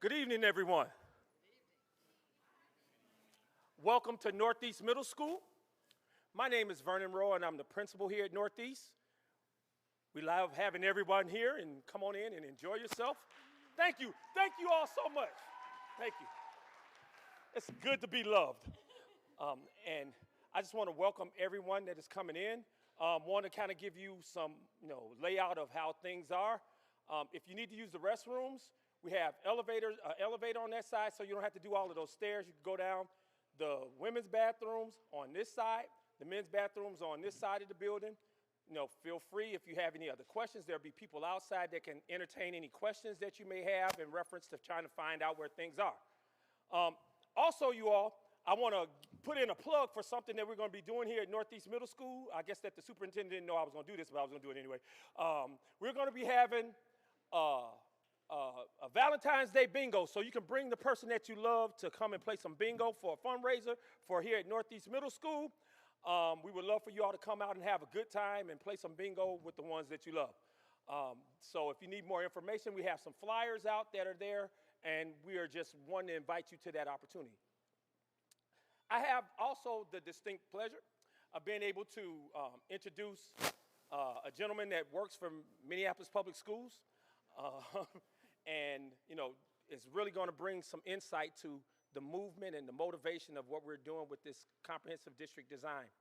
Good evening, everyone. Welcome to Northeast Middle School. My name is Vernon Rowe, and I'm the principal here at Northeast. We love having everyone here, and come on in and enjoy yourself. Thank you all so much. Thank you. It's good to be loved. And I just want to welcome everyone that is coming in. Want to kind of give you some, layout of how things are. If you need to use the restrooms, we have elevator on that side, so you don't have to do all of those stairs. You can go down. The women's bathrooms on this side, the men's bathrooms on this side of the building. Feel free if you have any other questions. There'll be people outside that can entertain any questions that you may have in reference to trying to find out where things are. Also, you all, I want to put in a plug for something that we're going to be doing here at Northeast Middle School. I guess that the superintendent didn't know I was going to do this, but I was going to do it anyway. We're going to be having a Valentine's Day bingo, so you can bring the person that you love to come and play some bingo for a fundraiser for here at Northeast Middle School. We would love for you all to come out and have a good time and play some bingo with the ones that you love. So if you need more information, we have some flyers out that are there, and we are just wanting to invite you to that opportunity. I have also the distinct pleasure of being able to introduce a gentleman that works for Minneapolis Public Schools. And, is really going to bring some insight to the movement and the motivation of what we're doing with this comprehensive district design.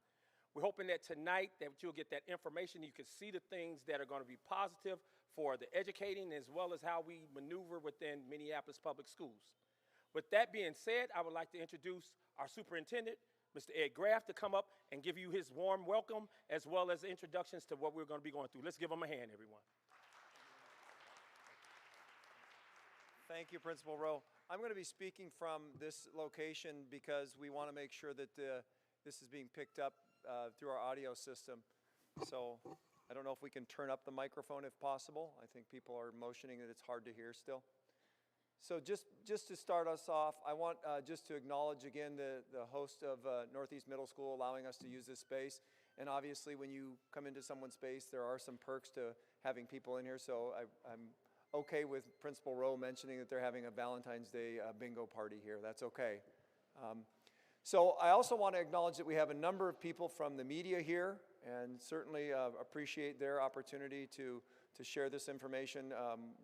We're hoping that tonight that you'll get that information. You can see the things that are going to be positive for the educating as well as how we maneuver within Minneapolis Public Schools. With that being said, I would like to introduce our superintendent, Mr. Ed Graff, to come up and give you his warm welcome as well as introductions to what we're going to be going through. Let's give him a hand, everyone. Thank you, Principal Rowe. I'm going to be speaking from this location because we want to make sure that this is being picked up through our audio system. So I don't know if we can turn up the microphone if possible. I think people are motioning that it's hard to hear still. So just to start us off, I want just to acknowledge again the host of Northeast Middle School allowing us to use this space. And obviously when you come into someone's space, there are some perks to having people in here. So I'm okay with Principal Rowe mentioning that they're having a Valentine's Day bingo party here. That's okay. So I also want to acknowledge that we have a number of people from the media here and certainly appreciate their opportunity to share this information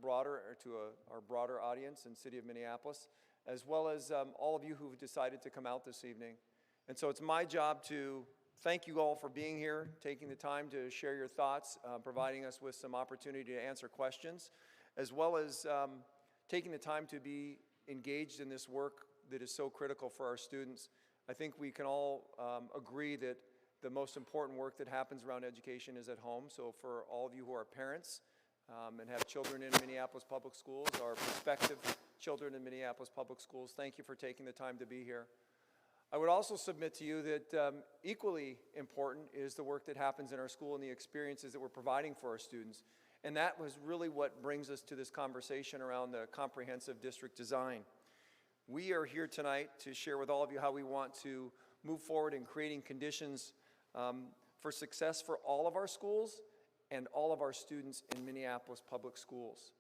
broader or to our broader audience in the city of Minneapolis, as well as all of you who've decided to come out this evening. And so it's my job to thank you all for being here, taking the time to share your thoughts, providing us with some opportunity to answer questions, as well as taking the time to be engaged in this work that is so critical for our students. I think we can all agree that the most important work that happens around education is at home. So for all of you who are parents and have children in Minneapolis Public Schools, or prospective children in Minneapolis Public Schools, thank you for taking the time to be here. I would also submit to you that equally important is the work that happens in our school and the experiences that we're providing for our students. And that was really what brings us to this conversation around the comprehensive district design. We are here tonight to share with all of you how we want to move forward in creating conditions for success for all of our schools and all of our students in Minneapolis Public Schools.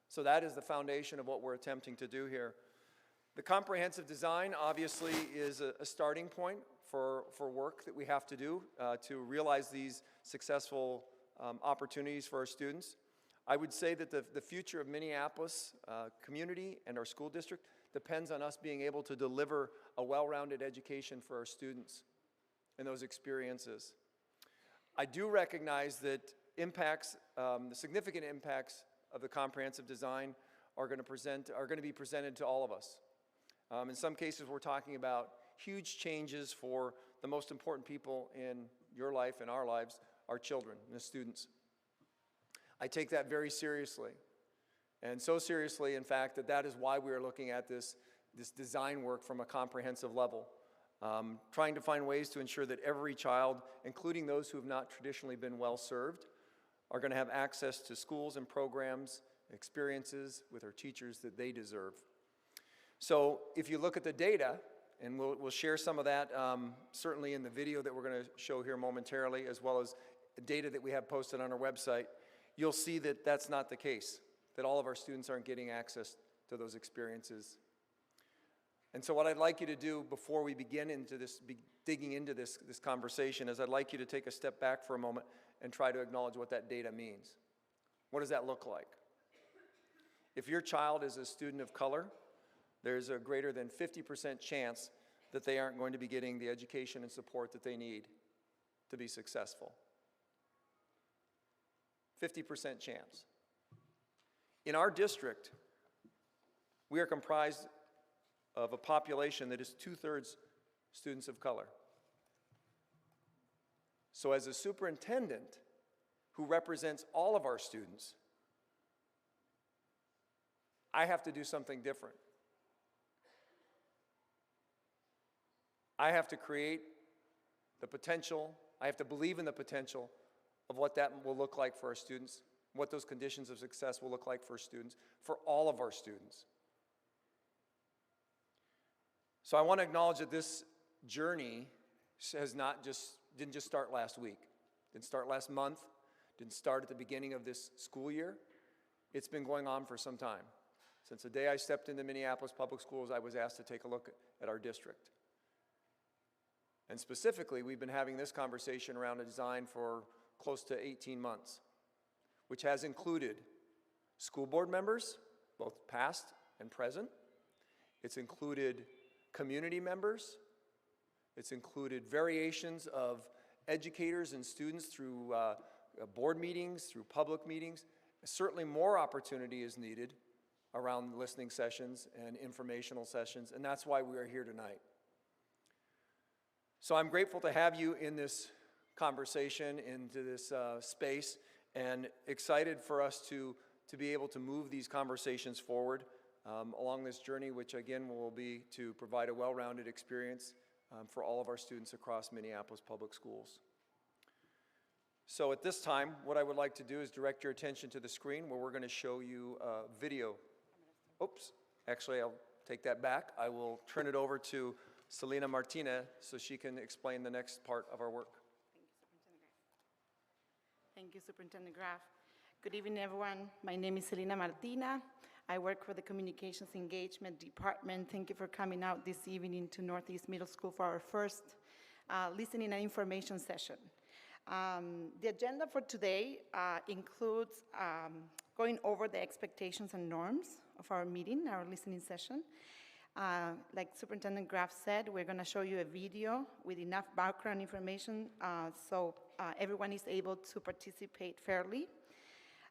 So that is the foundation of what we're attempting to do here. The comprehensive design obviously is a starting point for work that we have to do to realize these successful opportunities for our students. I would say that the future of Minneapolis community and our school district depends on us being able to deliver a well-rounded education for our students and those experiences. I do recognize that the significant impacts of the comprehensive design are going to be presented to all of us. In some cases, we're talking about huge changes for the most important people in your life and our lives, our children and the students. I take that very seriously, and so seriously, in fact, that is why we are looking at this design work from a comprehensive level, trying to find ways to ensure that every child, including those who have not traditionally been well served, are going to have access to schools and programs, experiences with our teachers that they deserve. So if you look at the data, and we'll share some of that certainly in the video that we're going to show here momentarily, as well as the data that we have posted on our website, you'll see that that's not the case, that all of our students aren't getting access to those experiences. And so what I'd like you to do before we begin into this, digging into this conversation, is I'd like you to take a step back for a moment and try to acknowledge what that data means. What does that look like? If your child is a student of color, there's a greater than 50% chance that they aren't going to be getting the education and support that they need to be successful. 50% chance. In our district, we are comprised of a population that is 2/3 students of color. So as a superintendent who represents all of our students, I have to do something different. I have to create the potential, I have to believe in the potential of what that will look like for our students, what those conditions of success will look like for students, for all of our students. So I want to acknowledge that this journey didn't just start last week, didn't start last month, didn't start at the beginning of this school year. It's been going on for some time. Since the day I stepped into Minneapolis Public Schools, I was asked to take a look at our district. And specifically, we've been having this conversation around a design for close to 18 months, which has included school board members, both past and present. It's included community members. It's included variations of educators and students through board meetings, through public meetings. Certainly more opportunity is needed around listening sessions and informational sessions, and that's why we are here tonight. So I'm grateful to have you in this conversation, into this space, and excited for us to be able to move these conversations forward along this journey, which again will be to provide a well-rounded experience for all of our students across Minneapolis Public Schools. So at this time, what I would like to do is direct your attention to the screen where we're going to show you a video. Oops, actually I'll take that back. I will turn it over to Selena Martina so she can explain the next part of our work. Thank you, Superintendent Graff. Good evening, everyone. My name is Selena Martina. I work for the Communications Engagement Department. Thank you for coming out this evening to Northeast Middle School for our first listening and information session. The agenda for today includes going over the expectations and norms of our meeting, our listening session. Like Superintendent Graff said, we're going to show you a video with enough background information so everyone is able to participate fairly.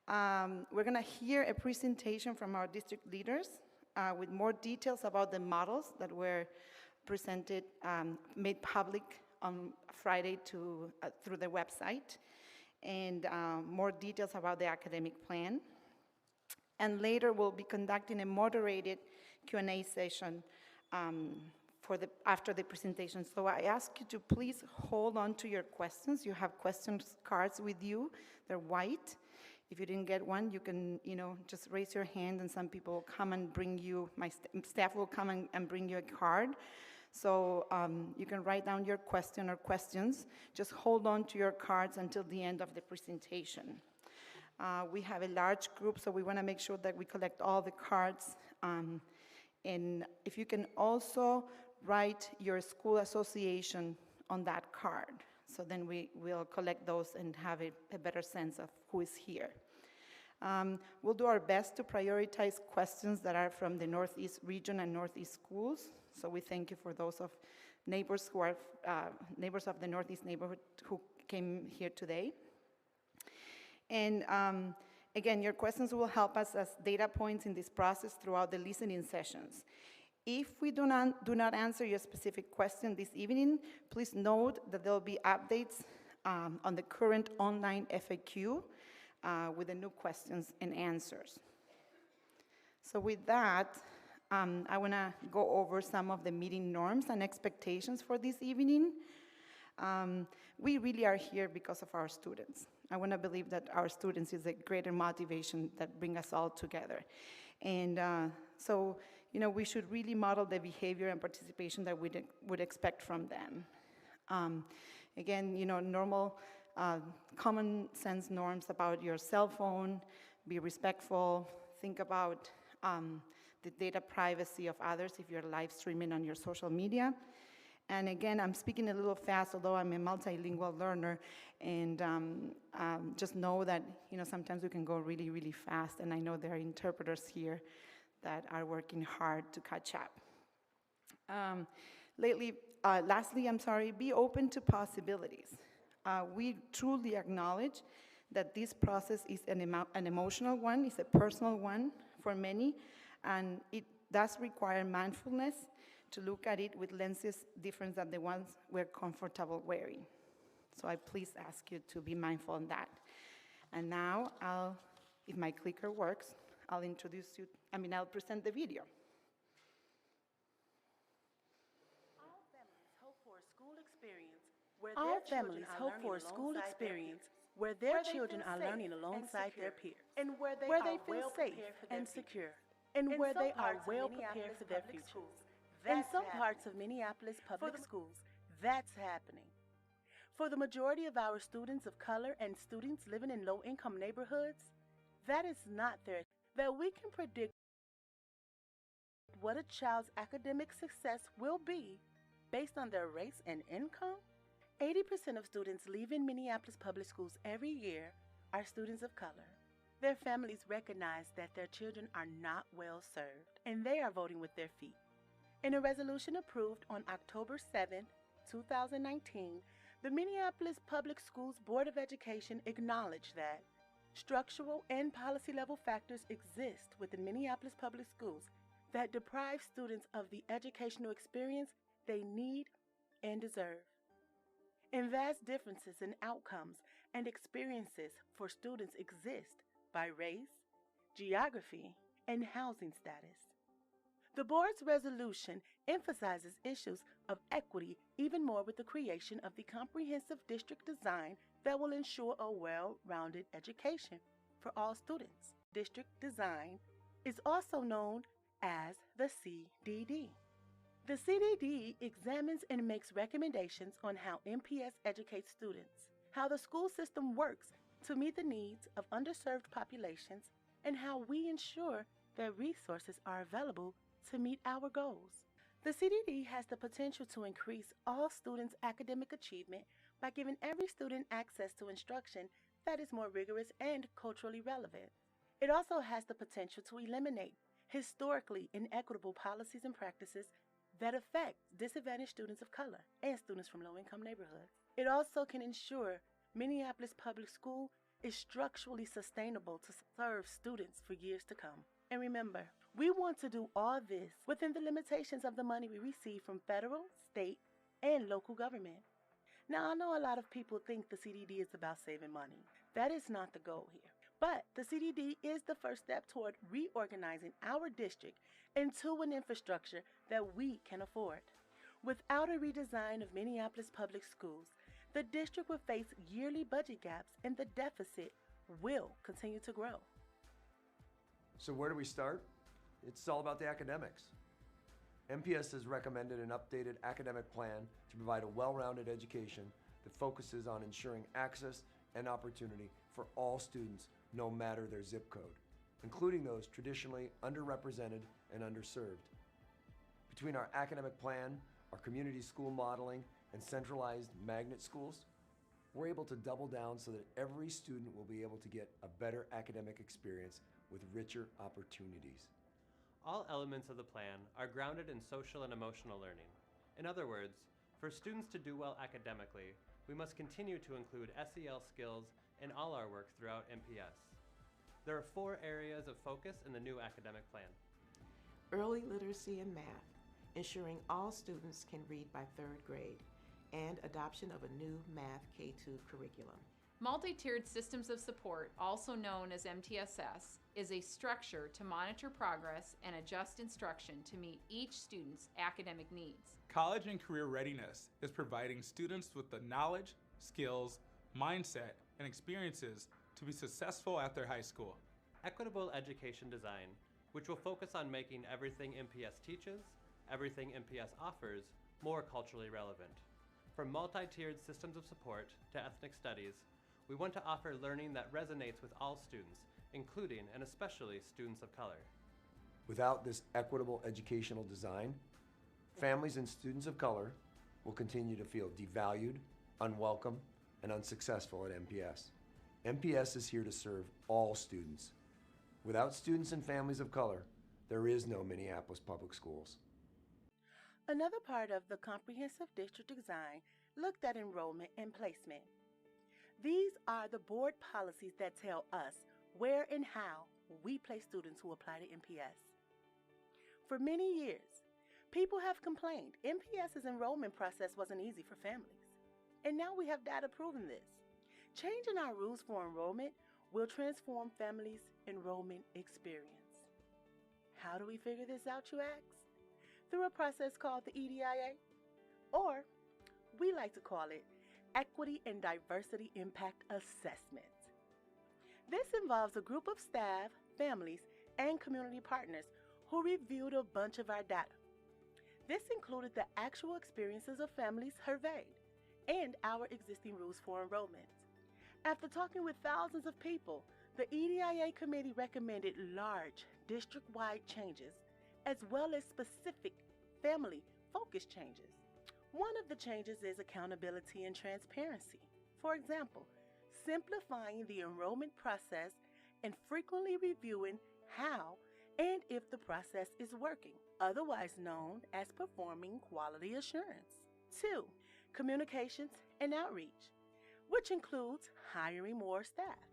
We're going to hear a presentation from our district leaders with more details about the models that were presented, made public on Friday through the website, and more details about the academic plan. And later we'll be conducting a moderated Q&A session after the presentation. So I ask you to please hold on to your questions. You have questions cards with you. They're white. If you didn't get one, you can, just raise your hand, and some people will come and bring you, my staff will come and bring you a card. So you can write down your question or questions. Just hold on to your cards until the end of the presentation. We have a large group, so we want to make sure that we collect all the cards. And if you can also write your school association on that card. So then we will collect those and have a better sense of who is here. We'll do our best to prioritize questions that are from the Northeast region and Northeast schools. So we thank you for those of neighbors who are neighbors of the Northeast neighborhood who came here today. And again, your questions will help us as data points in this process throughout the listening sessions. If we do not answer your specific question this evening, please note that there will be updates on the current online FAQ with the new questions and answers. So with that, I want to go over some of the meeting norms and expectations for this evening. We really are here because of our students. I want to believe that our students is a greater motivation that bring us all together. And so, we should really model the behavior and participation that we would expect from them. Again, normal, common sense norms about your cell phone, be respectful, think about the data privacy of others if you're live streaming on your social media. And again, I'm speaking a little fast, although I'm a multilingual learner, and just know that sometimes we can go really, really fast, and I know there are interpreters here that are working hard to catch up. Lastly, be open to possibilities. We truly acknowledge that this process is an emotional one, it's a personal one for many, and it does require mindfulness to look at it with lenses different than the ones we're comfortable wearing. So I please ask you to be mindful on that. And now, if my clicker works, I'll present the video. All families hope for a school experience where their children are learning alongside their peers, and where they feel safe and secure, and where they are well prepared for their futures. In some parts of Minneapolis public schools, that's happening. For the majority of our students of color and students living in low-income neighborhoods, that is not their. That we can predict what a child's academic success will be based on their race and income. 80% of students leaving Minneapolis public schools every year are students of color. Their families recognize that their children are not well served, and they are voting with their feet. In a resolution approved on October 7, 2019, the Minneapolis Public Schools Board of Education acknowledged that structural and policy-level factors exist within Minneapolis public schools that deprive students of the educational experience they need and deserve. And vast differences in outcomes and experiences for students exist by race, geography, and housing status. The board's resolution emphasizes issues of equity even more with the creation of the comprehensive district design that will ensure a well-rounded education for all students. District design is also known as the CDD. The CDD examines and makes recommendations on how MPS educates students, how the school system works to meet the needs of underserved populations, and how we ensure that resources are available to meet our goals. The CDD has the potential to increase all students' academic achievement by giving every student access to instruction that is more rigorous and culturally relevant. It also has the potential to eliminate historically inequitable policies and practices that affect disadvantaged students of color and students from low-income neighborhoods. It also can ensure Minneapolis Public School is structurally sustainable to serve students for years to come. And remember, we want to do all this within the limitations of the money we receive from federal, state, and local government. Now, I know a lot of people think the CDD is about saving money. That is not the goal here. But the CDD is the first step toward reorganizing our district into an infrastructure that we can afford. Without a redesign of Minneapolis public schools, the district will face yearly budget gaps and the deficit will continue to grow. So where do we start? It's all about the academics. MPS has recommended an updated academic plan to provide a well-rounded education that focuses on ensuring access and opportunity for all students, no matter their zip code, including those traditionally underrepresented and underserved. Between our academic plan, our community school modeling, and centralized magnet schools, we're able to double down so that every student will be able to get a better academic experience with richer opportunities. All elements of the plan are grounded in social and emotional learning. In other words, for students to do well academically, we must continue to include SEL skills in all our work throughout MPS. There are 4 areas of focus in the new academic plan. Early literacy in math, ensuring all students can read by 3rd grade, and adoption of a new Math K-2 curriculum. Multi-tiered systems of support, also known as MTSS, is a structure to monitor progress and adjust instruction to meet each student's academic needs. College and career readiness is providing students with the knowledge, skills, mindset, and experiences to be successful at their high school. Equitable education design, which will focus on making everything MPS teaches, everything MPS offers, more culturally relevant. From multi-tiered systems of support to ethnic studies, we want to offer learning that resonates with all students, including and especially students of color. Without this equitable educational design, families and students of color will continue to feel devalued, unwelcome, and unsuccessful at MPS. MPS is here to serve all students. Without students and families of color, there is no Minneapolis Public Schools. Another part of the comprehensive district design looked at enrollment and placement. These are the board policies that tell us where and how we place students who apply to MPS. For many years, people have complained MPS's enrollment process wasn't easy for families. And now we have data proving this. Changing our rules for enrollment will transform families' enrollment experience. How do we figure this out, you ask? Through a process called the EDIA, or we like to call it Equity and Diversity Impact Assessment. This involves a group of staff, families, and community partners who reviewed a bunch of our data. This included the actual experiences of families surveyed and our existing rules for enrollment. After talking with thousands of people, the EDIA committee recommended large district-wide changes as well as specific family-focused changes. One of the changes is accountability and transparency. For example, simplifying the enrollment process and frequently reviewing how and if the process is working, otherwise known as performing quality assurance. 2. Communications and outreach, which includes hiring more staff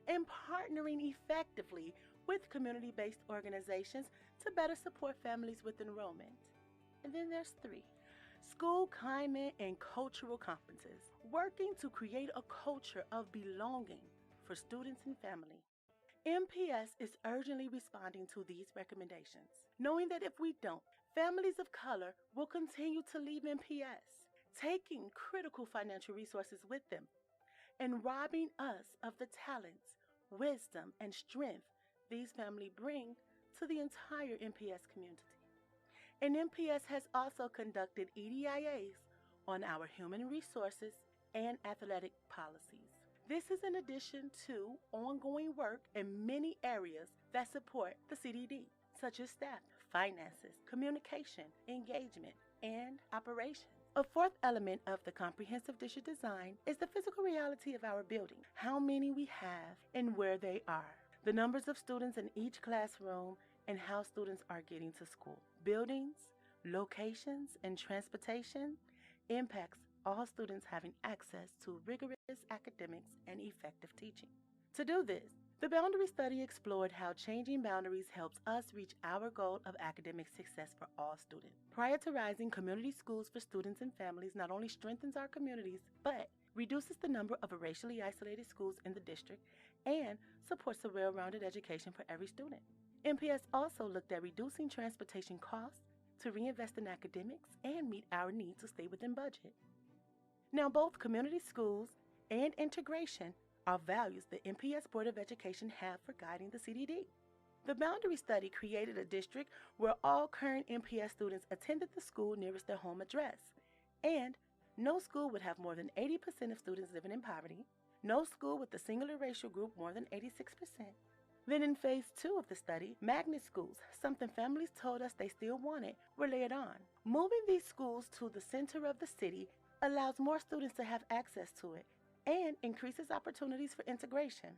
and partnering effectively with community-based organizations to better support families with enrollment. And then there's 3. School climate and cultural competences, working to create a culture of belonging for students and family. MPS is urgently responding to these recommendations, knowing that if we don't, families of color will continue to leave MPS, taking critical financial resources with them, and robbing us of the talents, wisdom, and strength these families bring to the entire MPS community. And MPS has also conducted EDIAs on our human resources and athletic policies. This is in addition to ongoing work in many areas that support the CDD, such as staff, finances, communication, engagement, and operations. A 4th element of the comprehensive district design is the physical reality of our building, how many we have and where they are, the numbers of students in each classroom, and how students are getting to school. Buildings, locations, and transportation impacts all students having access to rigorous academics and effective teaching. To do this, the boundary study explored how changing boundaries helps us reach our goal of academic success for all students. Prioritizing community schools for students and families not only strengthens our communities, but reduces the number of racially isolated schools in the district and supports a well-rounded education for every student. MPS also looked at reducing transportation costs to reinvest in academics and meet our need to stay within budget. Now, both community schools and integration are values the MPS Board of Education have for guiding the CDD. The boundary study created a district where all current MPS students attended the school nearest their home address, and no school would have more than 80% of students living in poverty, no school with a singular racial group more than 86%. Then in phase 2 of the study, magnet schools, something families told us they still wanted, were layered on. Moving these schools to the center of the city allows more students to have access to it and increases opportunities for integration.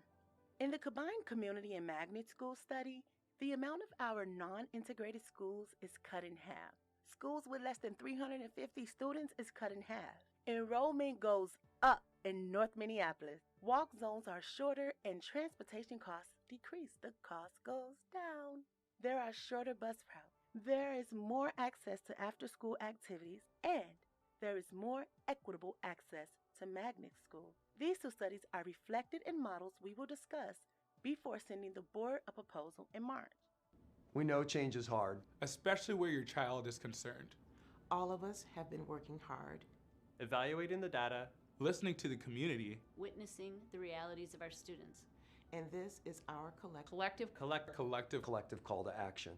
In the combined community and magnet school study, the amount of our non-integrated schools is cut in half. Schools with less than 350 students is cut in half. Enrollment goes up in North Minneapolis. Walk zones are shorter and transportation costs decrease. The cost goes down. There are shorter bus routes. There is more access to after-school activities, and there is more equitable access to magnet schools. These 2 studies are reflected in models we will discuss before sending the board a proposal in March. We know change is hard. Especially where your child is concerned. All of us have been working hard, Evaluating the data, Listening to the community. Witnessing the realities of our students. and this is our Collective Collective call to action.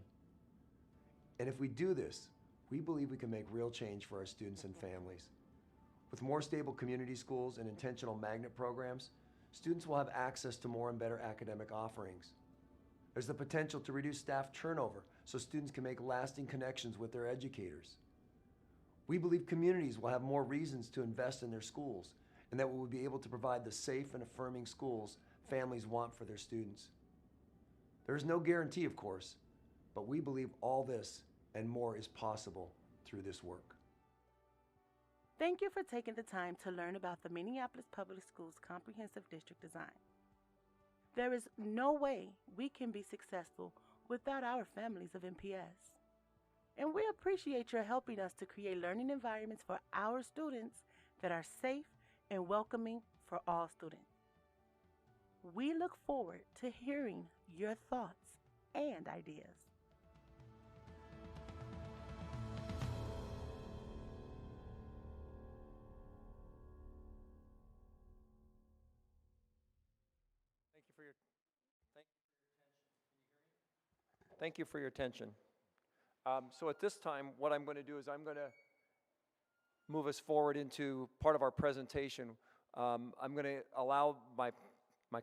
And if we do this, we believe we can make real change for our students and families. With more stable community schools and intentional magnet programs, students will have access to more and better academic offerings. There's the potential to reduce staff turnover so students can make lasting connections with their educators. We believe communities will have more reasons to invest in their schools and that we will be able to provide the safe and affirming schools families want for their students. There is no guarantee, of course, but we believe all this and more is possible through this work. Thank you for taking the time to learn about the Minneapolis Public Schools Comprehensive District Design. There is no way we can be successful without our families of MPS. And we appreciate your helping us to create learning environments for our students that are safe and welcoming for all students. We look forward to hearing your thoughts and ideas. Thank you for your attention. So at this time, what I'm going to do is I'm going to move us forward into part of our presentation. I'm going to allow my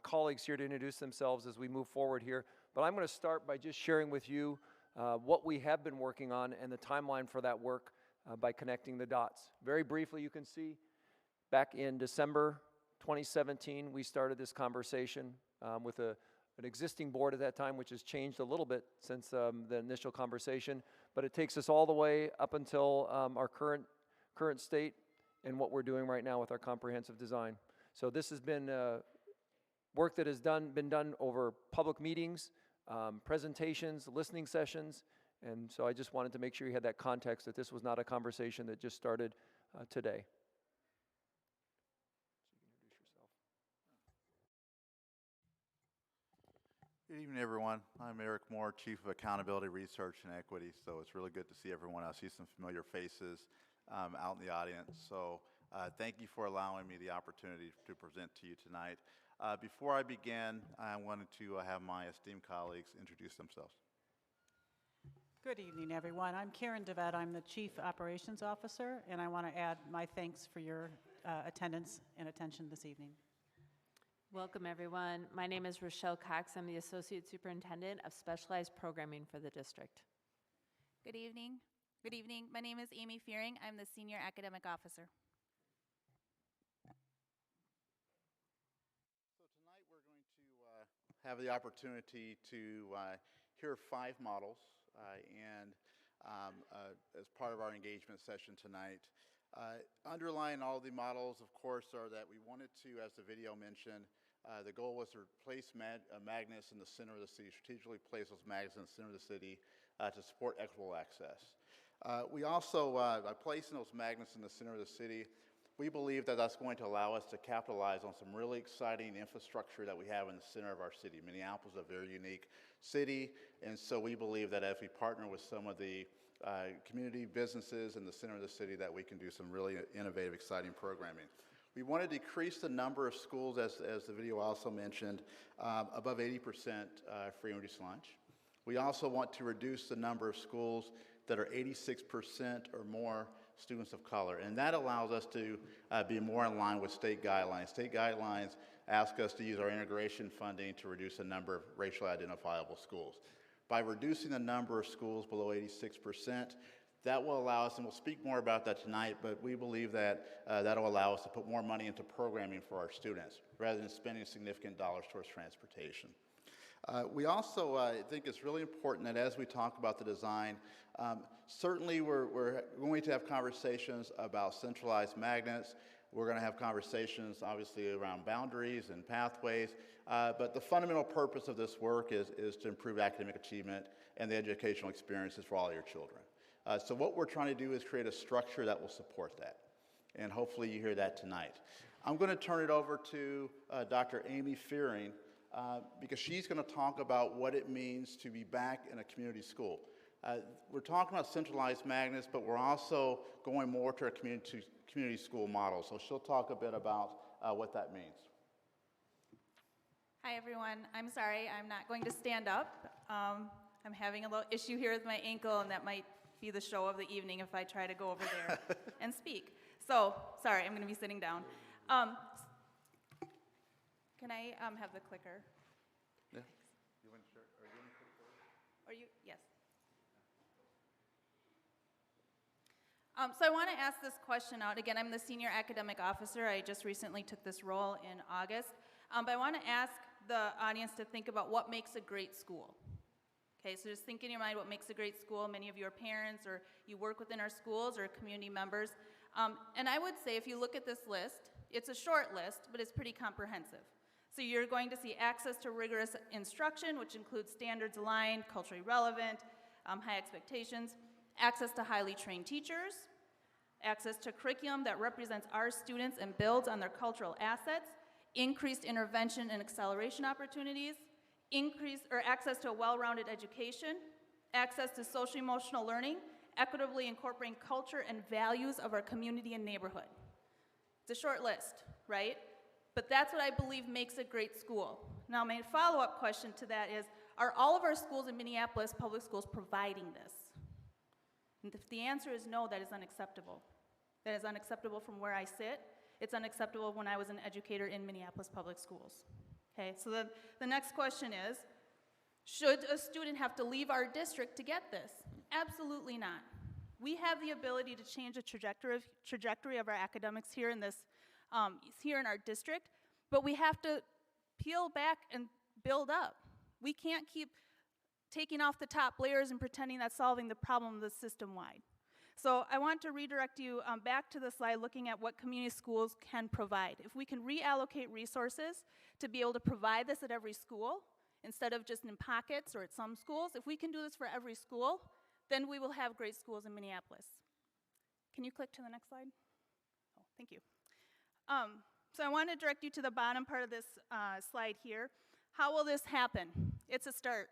colleagues here to introduce themselves as we move forward here, but I'm going to start by just sharing with you what we have been working on and the timeline for that work by connecting the dots. Very briefly, you can see back in December 2017, we started this conversation with an existing board at that time, which has changed a little bit since the initial conversation, but it takes us all the way up until our current state and what we're doing right now with our comprehensive design. So this has been work that has been done over public meetings, presentations, listening sessions, and so I just wanted to make sure you had that context that this was not a conversation that just started today. Good evening, everyone. I'm Eric Moore, Chief of Accountability, Research, and Equity. So it's really good to see everyone. I see some familiar faces out in the audience. So thank you for allowing me the opportunity to present to you tonight. Before I begin, I wanted to have my esteemed colleagues introduce themselves. Good evening, everyone. I'm Karen DeVette. I'm the Chief Operations Officer, and I want to add my thanks for your attendance and attention this evening. Welcome, everyone. My name is Rochelle Cox. I'm the Associate Superintendent of Specialized Programming for the district. Good evening. Good evening. My name is Amy Fearing. I'm the Senior Academic Officer. So tonight we're going to have the opportunity to hear 5 models and as part of our engagement session tonight. Underlying all the models, of course, are that we wanted to, as the video mentioned, the goal was to place magnets in the center of the city, strategically place those magnets in the center of the city to support equitable access. We also, by placing those magnets in the center of the city, we believe that that's going to allow us to capitalize on some really exciting infrastructure that we have in the center of our city. Minneapolis is a very unique city, and so we believe that if we partner with some of the community businesses in the center of the city, that we can do some really innovative, exciting programming. We want to decrease the number of schools, as the video also mentioned, above 80% free and reduced lunch. We also want to reduce the number of schools that are 86% or more students of color, and that allows us to be more in line with state guidelines. State guidelines ask us to use our integration funding to reduce the number of racially identifiable schools. By reducing the number of schools below 86%, that will allow us, and we'll speak more about that tonight, but we believe that that'll allow us to put more money into programming for our students rather than spending significant dollars towards transportation. We also think it's really important that as we talk about the design, certainly we're going to have conversations about centralized magnets. We're going to have conversations, obviously, around boundaries and pathways, but the fundamental purpose of this work is to improve academic achievement and the educational experiences for all your children. So what we're trying to do is create a structure that will support that, and hopefully you hear that tonight. I'm going to turn it over to Dr. Amy Fearing because she's going to talk about what it means to be back in a community school. We're talking about centralized magnets, but we're also going more to a community school model. So she'll talk a bit about what that means. Hi, everyone. I'm sorry, I'm not going to stand up. I'm having a little issue here with my ankle, and that might be the show of the evening if I try to go over there and speak. So, sorry, I'm going to be sitting down. Can I have the clicker? Yeah. You want to share? So I want to ask this question out. Again, I'm the senior academic officer. I just recently took this role in August. But I want to ask the audience to think about what makes a great school. Okay, so just think in your mind what makes a great school. Many of you are parents, or you work within our schools, or community members. And I would say if you look at this list, it's a short list, but it's pretty comprehensive. So you're going to see access to rigorous instruction, which includes standards aligned, culturally relevant, high expectations, access to highly trained teachers, access to curriculum that represents our students and builds on their cultural assets, increased intervention and acceleration opportunities, access to a well-rounded education, access to social-emotional learning, equitably incorporating culture and values of our community and neighborhood. It's a short list, right? But that's what I believe makes a great school. Now, my follow-up question to that is, are all of our schools in Minneapolis public schools providing this? And if the answer is no, that is unacceptable. That is unacceptable from where I sit. It's unacceptable when I was an educator in Minneapolis public schools. Okay, so the next question is, should a student have to leave our district to get this? Absolutely not. We have the ability to change the trajectory of our academics here in our district, but we have to peel back and build up. We can't keep taking off the top layers and pretending that's solving the problem of the system-wide. So I want to redirect you back to the slide looking at what community schools can provide. If we can reallocate resources to be able to provide this at every school, instead of just in pockets or at some schools, if we can do this for every school, then we will have great schools in Minneapolis. Can you click to the next slide? Oh, thank you. So I want to direct you to the bottom part of this slide here. How will this happen? It's a start.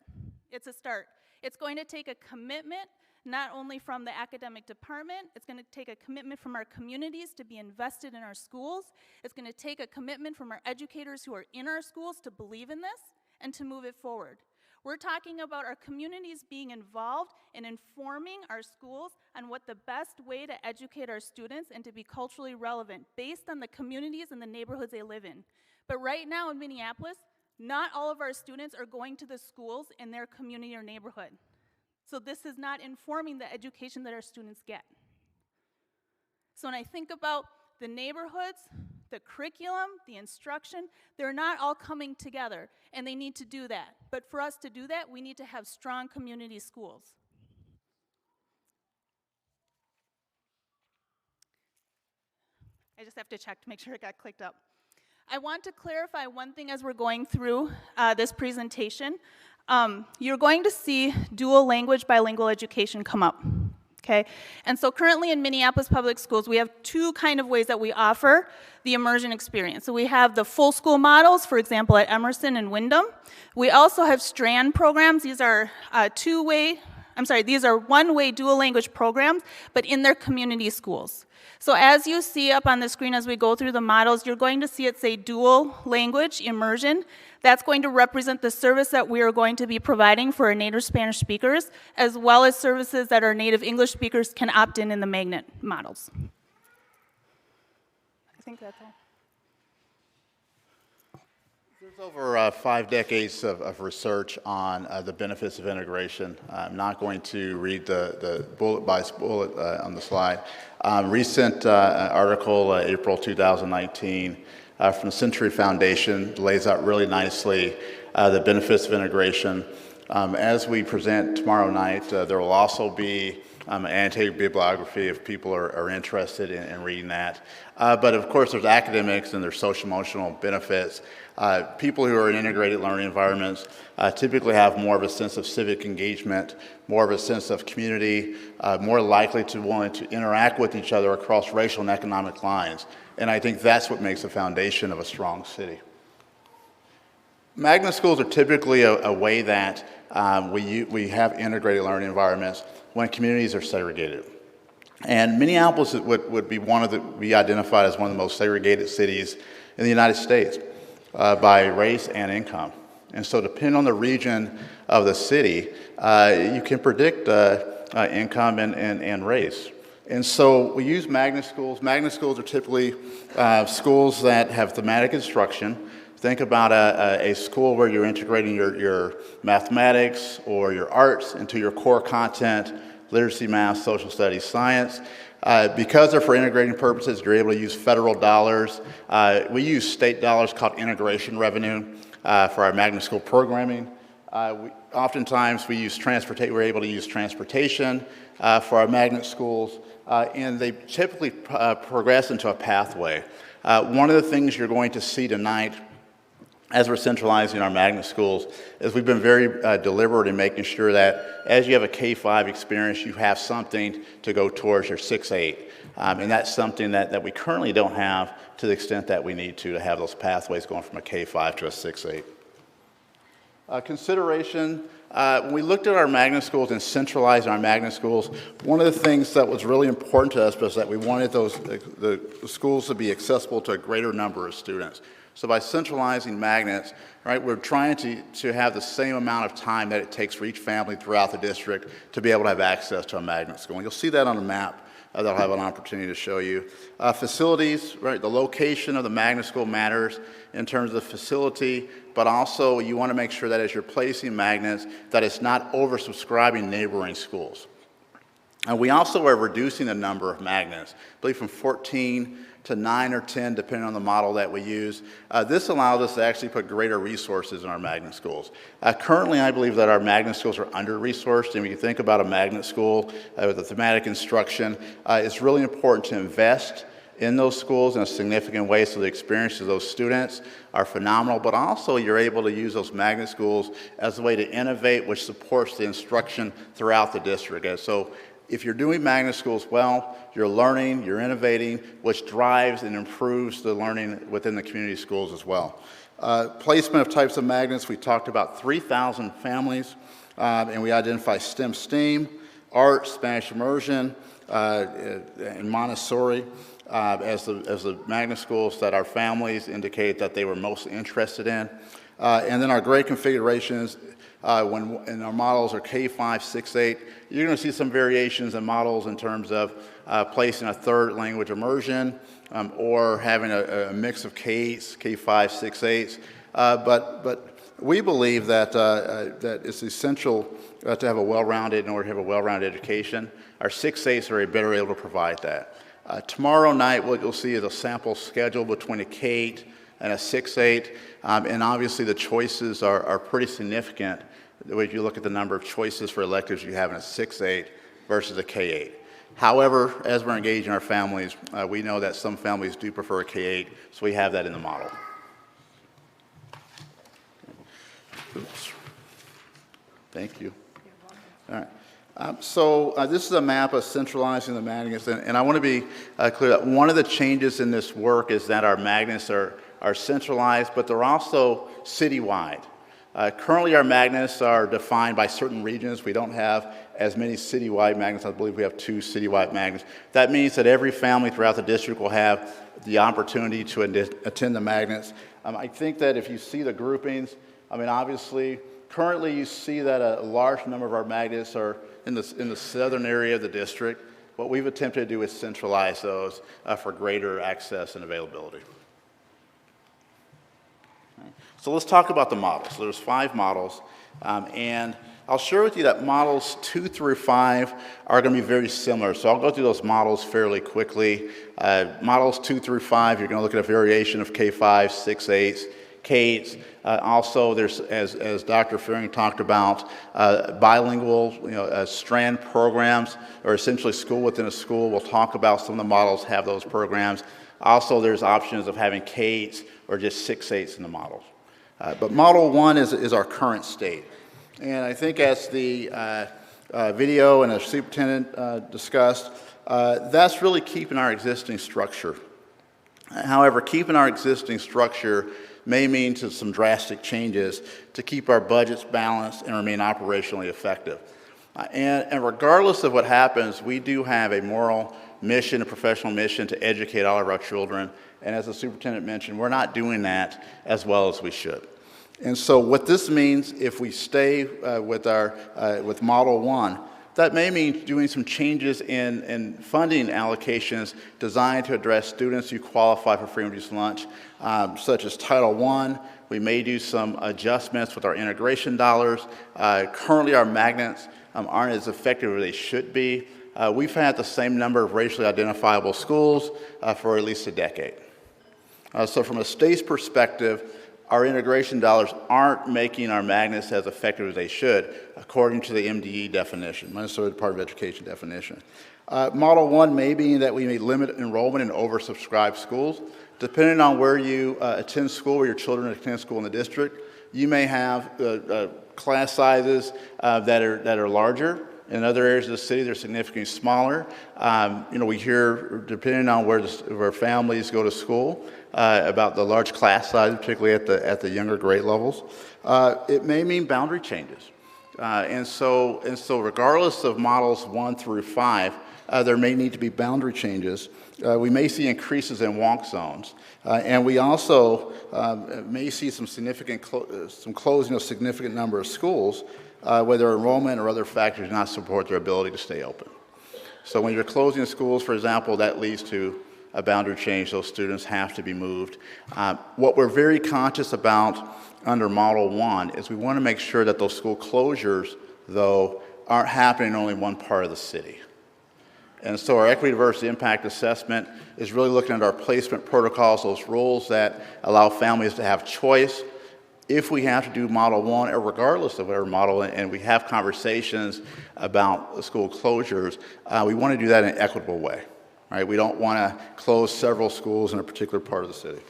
It's a start. It's going to take a commitment, not only from the academic department, it's going to take a commitment from our communities to be invested in our schools. It's going to take a commitment from our educators who are in our schools to believe in this and to move it forward. We're talking about our communities being involved in informing our schools on what the best way to educate our students and to be culturally relevant based on the communities and the neighborhoods they live in. But right now in Minneapolis, not all of our students are going to the schools in their community or neighborhood. So this is not informing the education that our students get. So when I think about the neighborhoods, the curriculum, the instruction, they're not all coming together, and they need to do that. But for us to do that, we need to have strong community schools. I just have to check to make sure it got clicked up. I want to clarify one thing as we're going through this presentation. You're going to see dual language bilingual education come up. Okay, and so currently in Minneapolis public schools, we have two kind of ways that we offer the immersion experience. So we have the full school models, for example, at Emerson and Wyndham. We also have strand programs. These are these are one-way dual language programs, but in their community schools. So as you see up on the screen as we go through the models, you're going to see it say dual language immersion. That's going to represent the service that we are going to be providing for our native Spanish speakers, as well as services that our native English speakers can opt in the magnet models. I think that's all. There's over 5 decades of research on the benefits of integration. I'm not going to read the bullet by bullet on the slide. Recent article, April 2019, from the Century Foundation lays out really nicely the benefits of integration. As we present tomorrow night, there will also be an annotated bibliography if people are interested in reading that. But of course, there's academics and there's social-emotional benefits. People who are in integrated learning environments typically have more of a sense of civic engagement, more of a sense of community, more likely to want to interact with each other across racial and economic lines. And I think that's what makes the foundation of a strong city. Magnet schools are typically a way that we have integrated learning environments when communities are segregated. And Minneapolis would be identified as one of the most segregated cities in the United States by race and income. And so depending on the region of the city, you can predict income and race. And so we use magnet schools. Magnet schools are typically schools that have thematic instruction. Think about a school where you're integrating your mathematics or your arts into your core content literacy, math, social studies, science. Because they're for integrating purposes, you're able to use federal dollars. We use state dollars called integration revenue for our magnet school programming. Oftentimes we use we're able to use transportation for our magnet schools, and they typically progress into a pathway. One of the things you're going to see tonight as we're centralizing our magnet schools is we've been very deliberate in making sure that as you have a K-5 experience, you have something to go towards your 6-8. And that's something that we currently don't have to the extent that we need to have those pathways going from a K-5 to a 6-8. Consideration, when we looked at our magnet schools and centralized our magnet schools, one of the things that was really important to us was that we wanted the schools to be accessible to a greater number of students. So by centralizing magnets, right, we're trying to have the same amount of time that it takes for each family throughout the district to be able to have access to a magnet school. And you'll see that on the map that I'll have an opportunity to show you. Facilities, right, the location of the magnet school matters in terms of the facility, but also you want to make sure that as you're placing magnets, that it's not oversubscribing neighboring schools. And we also are reducing the number of magnets, I believe from 14 to 9 or 10, depending on the model that we use. This allows us to actually put greater resources in our magnet schools. Currently, I believe that our magnet schools are under-resourced, and when you think about a magnet school with a thematic instruction, it's really important to invest in those schools in a significant way so the experiences of those students are phenomenal, but also you're able to use those magnet schools as a way to innovate, which supports the instruction throughout the district. And so if you're doing magnet schools well, you're learning, you're innovating, which drives and improves the learning within the community schools as well. Placement of types of magnets, we talked about 3,000 families, and we identify STEM, STEAM, art, Spanish immersion, and Montessori as the magnet schools that our families indicated that they were most interested in. And then our grade configurations, when our models are K-5, 6, 8, you're going to see some variations in models in terms of placing a third language immersion or having a mix of Ks, K-5, 6, 8s. But we believe that, that it's essential to have a well-rounded, in order to have a well-rounded education. Our 6, 8s are better able to provide that. Tomorrow night, what you'll see is a sample schedule between a K-8 and a 6-8, and obviously the choices are pretty significant if you look at the number of choices for electives you have in a 6-8 versus a K-8. However, as we're engaging our families, we know that some families do prefer a K-8, so we have that in the model. Oops. Thank you. All right. So this is a map of centralizing the magnets, and I want to be clear that one of the changes in this work is that our magnets are centralized, but they're also citywide. Currently, our magnets are defined by certain regions. We don't have as many citywide magnets. I believe we have 2 citywide magnets. That means that every family throughout the district will have the opportunity to attend the magnets. I think that if you see the groupings, I mean, obviously, currently you see that a large number of our magnets are in the southern area of the district. What we've attempted to do is centralize those for greater access and availability. So let's talk about the models. There's 5 models, and I'll share with you that models 2 through 5 are going to be very similar. So I'll go through those models fairly quickly. Models 2 through 5, you're going to look at a variation of K-5, 6, 8s, K-8s. Also, there's, as Dr. Fearing talked about, bilingual, strand programs, or essentially school within a school. We'll talk about some of the models have those programs. Also, there's options of having K-8s or just 6, 8s in the models. But Model 1 is our current state. And I think as the video and the superintendent discussed, that's really keeping our existing structure. However, keeping our existing structure may mean to some drastic changes to keep our budgets balanced and remain operationally effective. And regardless of what happens, we do have a moral mission, a professional mission to educate all of our children. And as the superintendent mentioned, we're not doing that as well as we should. And so what this means, if we stay with Model 1, that may mean doing some changes in funding allocations designed to address students who qualify for free and reduced lunch, such as Title I, We may do some adjustments with our integration dollars. Currently, our magnets aren't as effective as they should be. We've had the same number of racially identifiable schools for at least a decade. So from a state's perspective, our integration dollars aren't making our magnets as effective as they should, according to the MDE definition, Minnesota Department of Education definition. Model 1 may be that we may limit enrollment in oversubscribed schools. Depending on where you attend school, where your children attend school in the district, you may have class sizes that are larger. In other areas of the city, they're significantly smaller. We hear, depending on where families go to school, about the large class size, particularly at the younger grade levels. It may mean boundary changes. And so regardless of models 1 through 5, there may need to be boundary changes. We may see increases in walk zones. And we also may see some significant closing of significant number of schools whether enrollment or other factors do not support their ability to stay open. So when you're closing schools, for example, that leads to a boundary change. Those students have to be moved. What we're very conscious about under Model 1 is we want to make sure that those school closures, though, aren't happening in only one part of the city. And so our equity, diversity, impact assessment is really looking at our placement protocols, those rules that allow families to have choice. If we have to do Model 1, or regardless of whatever model, and we have conversations about school closures, we want to do that in an equitable way. Right? We don't want to close several schools in a particular part of the city.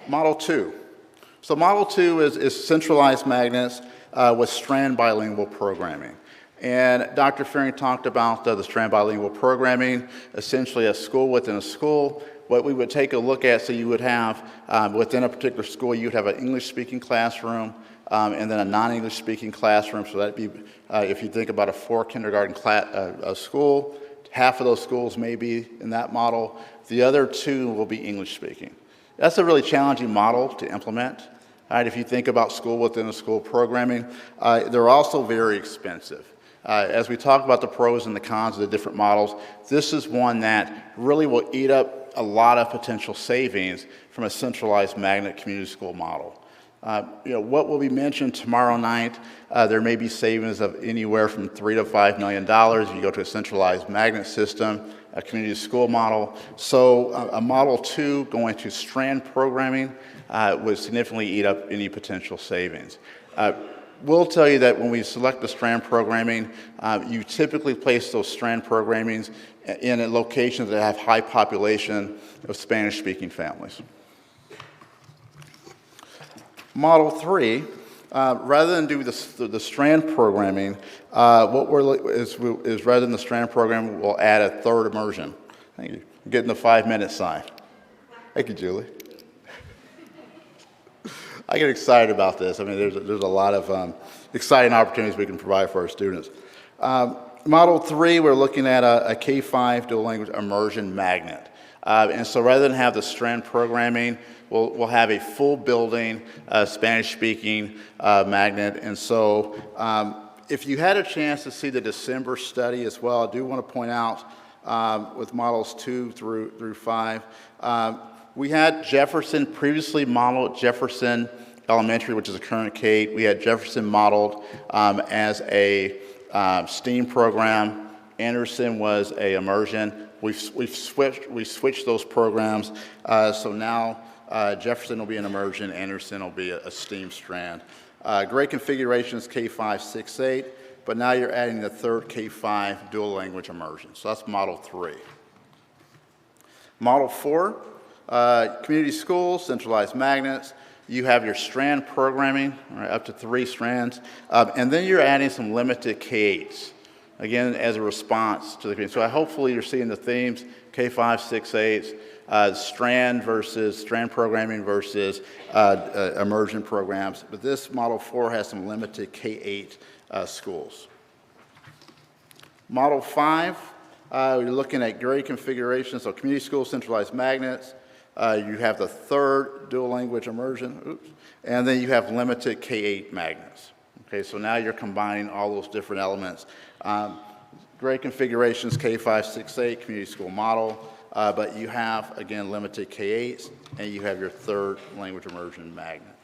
Model 2. So Model 2 is centralized magnets with strand bilingual programming. And Dr. Fearing talked about the strand bilingual programming, essentially a school within a school. What we would take a look at, so you would have, within a particular school, you'd have an English-speaking classroom and then a non-English speaking classroom. So that'd be, if you think about a 4-kindergarten school, half of those schools may be in that model. The other 2 will be English-speaking. That's a really challenging model to implement. Right? If you think about school within a school programming, they're also very expensive. As we talk about the pros and the cons of the different models, this is one that really will eat up a lot of potential savings from a centralized magnet community school model. What will be mentioned tomorrow night, there may be savings of anywhere from $3 to $5 million if you go to a centralized magnet system, a community school model. So a Model 2 going to strand programming would significantly eat up any potential savings. We'll tell you that when we select the strand programming, you typically place those strand programmings in locations that have high population of Spanish-speaking families. Model 3, rather than do the strand programming, what is rather than the strand programming, we'll add a third immersion. Thank you. I'm getting the 5-minute sign. Thank you, Julie. I get excited about this. I mean, there's a lot of exciting opportunities we can provide for our students. Model 3, we're looking at a K-5 dual language immersion magnet. And so rather than have the strand programming, we'll have a full building Spanish-speaking magnet. And so if you had a chance to see the December study as well, I do want to point out with models 2 through 5, we had Jefferson previously modeled Jefferson Elementary, which is a current K. We had Jefferson modeled as a STEAM program. Anderson was a immersion. We've switched those programs. So now Jefferson will be an immersion. Anderson will be a STEAM strand. Grade configuration is K5, 6, 8. But now you're adding the third K5 dual language immersion. So that's Model 3. Model 4. Community schools, centralized magnets. You have your strand programming, right, up to 3 strands. And then you're adding some limited K-8s, again, as a response to the community. So hopefully you're seeing the themes, K5, 6, 8s, strand programming versus immersion programs. But this Model 4 has some limited K-8 schools. Model 5, you're looking at grade configuration, so community schools, centralized magnets. You have the third dual language immersion, and then you have limited K-8 magnets. Okay, so now you're combining all those different elements. Grade configurations, K5, 6, 8, community school model. but you have, again, limited K-8s, and you have your third language immersion magnet.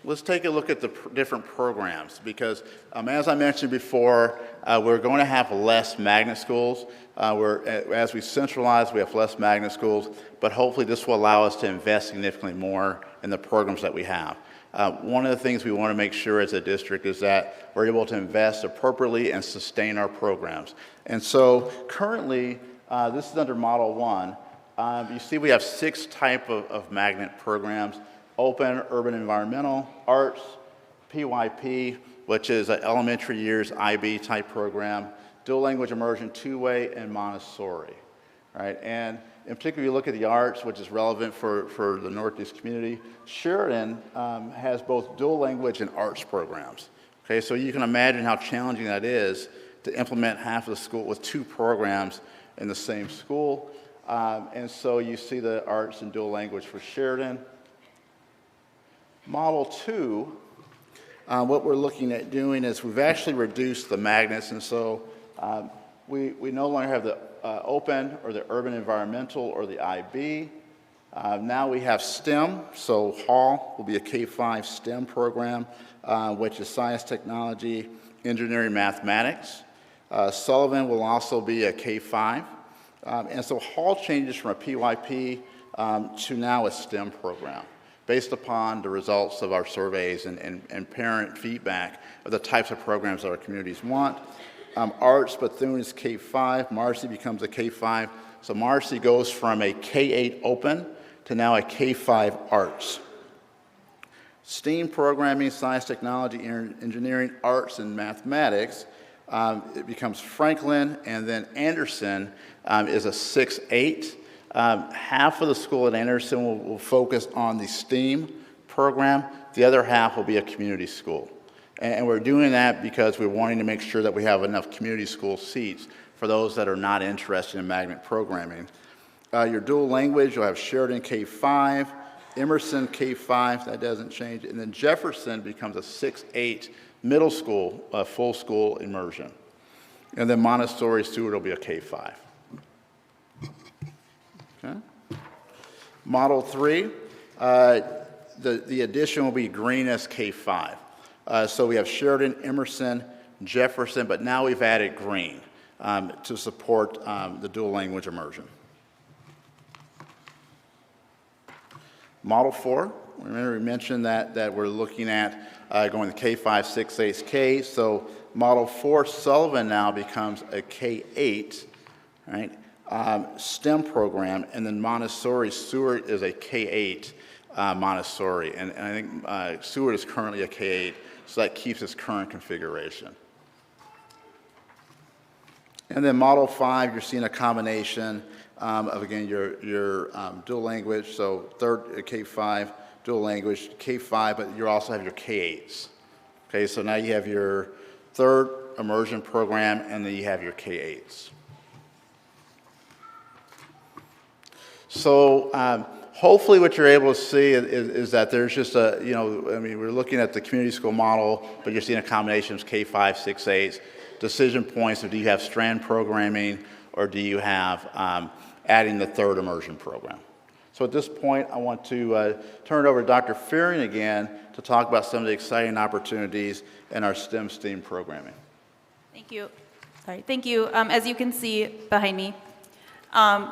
Let's take a look at the different programs, because as I mentioned before, we're going to have less magnet schools. As we centralize, we have less magnet schools, but hopefully this will allow us to invest significantly more in the programs that we have. One of the things we want to make sure as a district is that we're able to invest appropriately and sustain our programs. And so currently, this is under Model 1. You see we have 6 type of magnet programs: open, urban environmental, arts, PYP, which is an elementary years IB type program, dual language immersion, two-way, and Montessori. Right? And in particular, you look at the arts, which is relevant for the Northeast community. Sheridan has both dual language and arts programs. Okay, so you can imagine how challenging that is to implement half of the school with 2 programs in the same school. And so you see the arts and dual language for Sheridan. Model 2, what we're looking at doing is we've actually reduced the magnets, and so we no longer have the open or the urban environmental or the IB. Now we have STEM, so Hall will be a K-5 STEM program, which is science, technology, engineering, mathematics. Sullivan will also be a K-5. And so Hall changes from a PYP to now a STEM program, based upon the results of our surveys and parent feedback of the types of programs that our communities want. Arts, Bethune is K-5, Marcy becomes a K-5. So Marcy goes from a K-8 open to now a K-5 arts. STEAM programming, science, technology, engineering, arts, and mathematics, it becomes Franklin, and then Anderson is a 6-8. Half of the school at Anderson will focus on the STEAM program. The other half will be a community school. And we're doing that because we're wanting to make sure that we have enough community school seats for those that are not interested in magnet programming. Your dual language, you'll have Sheridan K-5, Emerson K-5, that doesn't change, and then Jefferson becomes a 6-8 middle school, full school immersion. And then Montessori Stewart will be a K-5. Okay. Model 3, the addition will be green as K-5. So we have Sheridan, Emerson, Jefferson, but now we've added green to support the dual language immersion. Model 4, remember we mentioned that we're looking at going to K-5, 6, 8, K. So Model 4, Sullivan now becomes a K-8, right? STEM program, and then Montessori Stewart is a K-8 Montessori, and I think Stewart is currently a K-8, so that keeps its current configuration. And then Model 5, you're seeing a combination of, again, your dual language, so third K-5, dual language, K-5, but you also have your K-8s. Okay, so now you have your third immersion program, and then you have your K-8s. So hopefully what you're able to see is that there's just a, we're looking at the community school model, but you're seeing a combination of K-5, 6, 8s, decision points of do you have strand programming or do you have adding the third immersion program. So at this point, I want to turn it over to Dr. Fearing again to talk about some of the exciting opportunities in our STEM programming. Thank you. Sorry. Thank you. As you can see behind me,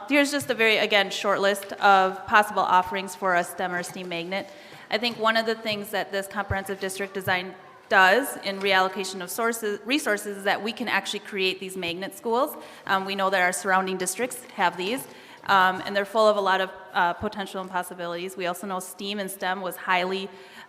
here's just a very, again, short list of possible offerings for a STEM or STEAM magnet. I think one of the things that this comprehensive district design does in reallocation of resources is that we can actually create these magnet schools. We know that our surrounding districts have these, and they're full of a lot of potential and possibilities. We also know STEAM and STEM was highly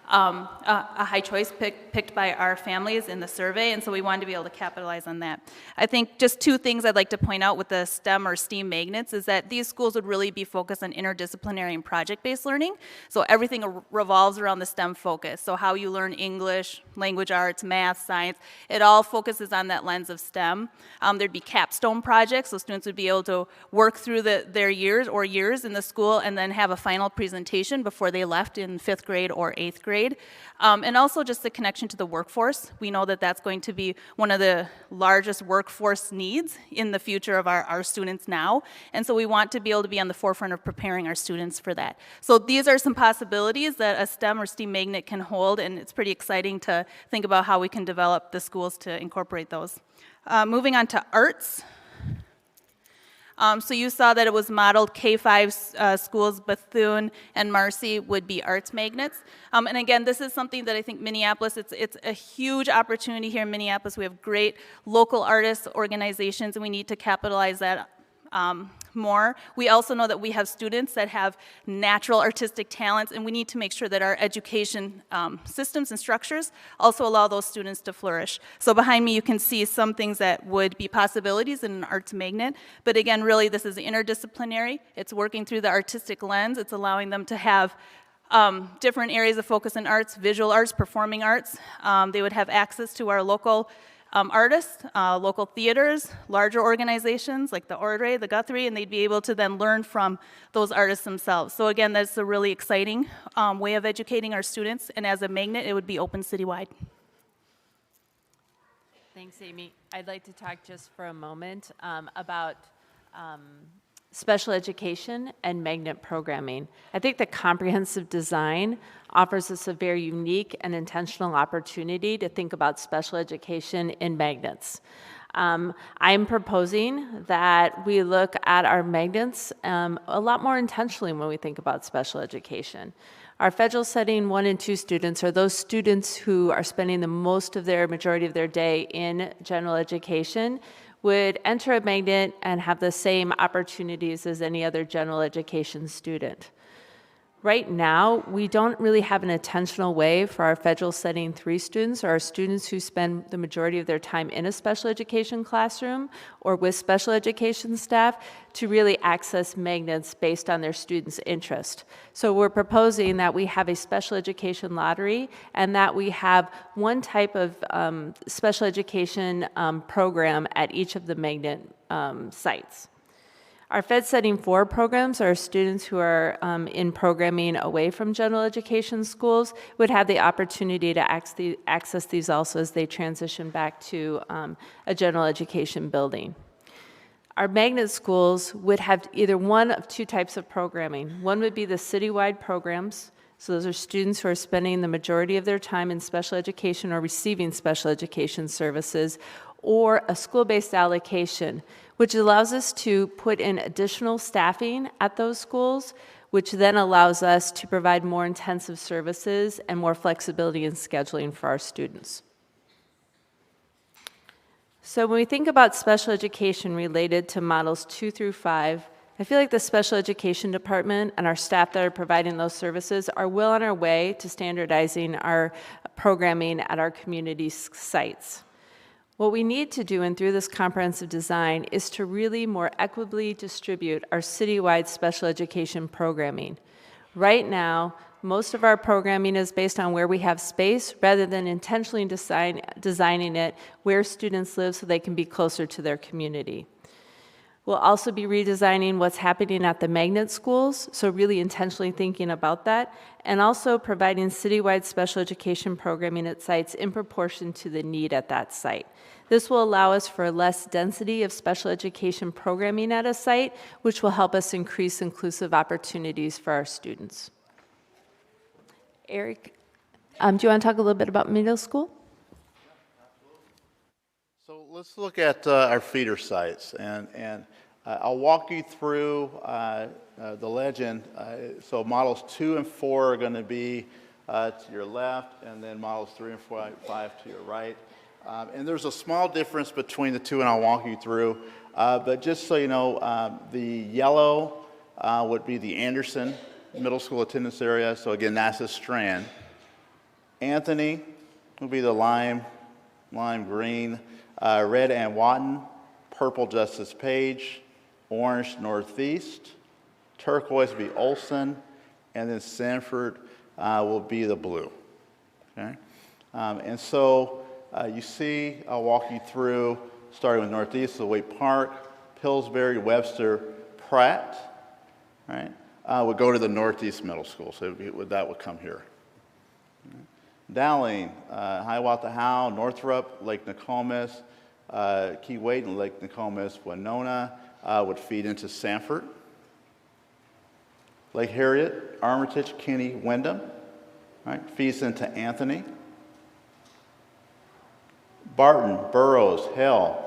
a high choice picked by our families in the survey, and so we wanted to be able to capitalize on that. I think just two things I'd like to point out with the STEM or STEAM magnets is that these schools would really be focused on interdisciplinary and project-based learning, so everything revolves around the STEM focus. So how you learn English, language arts, math, science, it all focuses on that lens of STEM. There'd be capstone projects, so students would be able to work through their years in the school middle and then have a final presentation before they left in 5th grade or 8th grade. And also just the connection to the workforce. We know that that's going to be one of the largest workforce needs in the future of our students now. And so we want to be able to be on the forefront of preparing our students for that. So these are some possibilities that a STEM or STEAM magnet can hold, and it's pretty exciting to think about how we can develop the schools to incorporate those. Moving on to arts. So you saw that it was modeled K-5 schools, Bethune and Marcy would be arts magnets. And again, this is something that I think Minneapolis, it's a huge opportunity here in Minneapolis. We have great local artists, organizations, and we need to capitalize that more. We also know that we have students that have natural artistic talents, and we need to make sure that our education systems and structures also allow those students to flourish. So behind me you can see some things that would be possibilities in an arts magnet, but again, really this is interdisciplinary. It's working through the artistic lens. It's allowing them to have different areas of focus in arts, visual arts, performing arts. They would have access to our local artists, local theaters, larger organizations like the Ordre, the Guthrie, and they'd be able to then learn from those artists themselves. So again, that's a really exciting way of educating our students, and as a magnet, it would be open citywide. Thanks, Amy. I'd like to talk just for a moment about special education and magnet programming. I think the comprehensive design offers us a very unique and intentional opportunity to think about special education in magnets. I'm proposing that we look at our magnets a lot more intentionally when we think about special education. Our federal setting 1 and 2 students are those students who are spending the majority of their day in general education, would enter a magnet and have the same opportunities as any other general education student. Right now, we don't really have an intentional way for our federal setting 3 students, or our students who spend the majority of their time in a special education classroom or with special education staff, to really access magnets based on their students' interest. So we're proposing that we have a special education lottery and that we have one type of special education program at each of the magnet sites. Our Fed Setting 4 programs are students who are in programming away from general education schools would have the opportunity to access these also as they transition back to a general education building. Our magnet schools would have either one of 2 types of programming. One would be the citywide programs. So those are students who are spending the majority of their time in special education or receiving special education services, or a school-based allocation, which allows us to put in additional staffing at those schools, which then allows us to provide more intensive services and more flexibility in scheduling for our students. So when we think about special education related to models 2 through 5, I feel like the special education department and our staff that are providing those services are well on our way to standardizing our programming at our community sites. What we need to do, and through this comprehensive design, is to really more equitably distribute our citywide special education programming. Right now, most of our programming is based on where we have space rather than intentionally designing it where students live so they can be closer to their community. We'll also be redesigning what's happening at the magnet schools, so really intentionally thinking about that, and also providing citywide special education programming at sites in proportion to the need at that site. This will allow us for less density of special education programming at a site, which will help us increase inclusive opportunities for our students. Eric, do you want to talk a little bit about middle school? So let's look at our feeder sites, and I'll walk you through the legend. So models 2 and 4 are going to be to your left, and then models 3 and 5 to your right. And there's a small difference between the 2, and I'll walk you through. But just so you know, the yellow would be the Anderson Middle School attendance area. So again, that's a strand. Anthony will be the lime green. Red and Watton, purple Justice Page, orange Northeast, turquoise will be Olson, and then Sanford will be the blue. Okay? And so you see, I'll walk you through, starting with Northeast, so Wake Park, Pillsbury, Webster, Pratt, right? would go to the Northeast Middle School, so that would come here. Dowling, Hiawatha Howe, Northrop, Lake Nokomis, Keewaydin and Lake Nokomis, Winona would feed into Sanford. Lake Harriet, Armitage, Kinney, Wyndham, right, feeds into Anthony. Barton, Burroughs, Hale,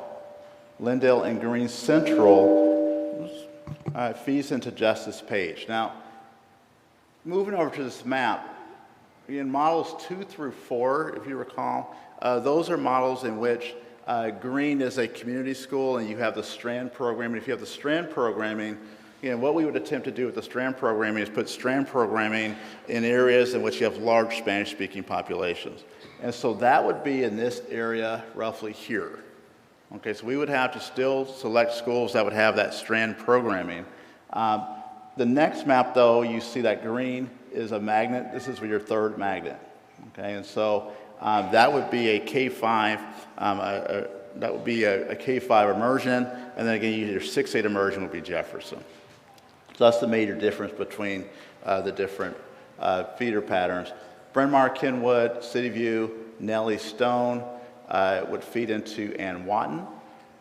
Lindale, and Green Central feeds into Justice Page. Now, moving over to this map, in models 2 through 4, if you recall, those are models in which Green is a community school and you have the strand programming. If you have the strand programming, again, what we would attempt to do with the strand programming is put strand programming in areas in which you have large Spanish-speaking populations. And so that would be in this area roughly here. Okay, so we would have to still select schools that would have that strand programming. The next map, though, you see that green is a magnet. This is your third magnet. Okay, and so that would be a K-5, that would be a K-5 immersion, and then again, your 6-8 immersion would be Jefferson. So that's the major difference between the different feeder patterns. Bryn Mawr, Kenwood, City View, Nellie, Stone would feed into Ann Watton.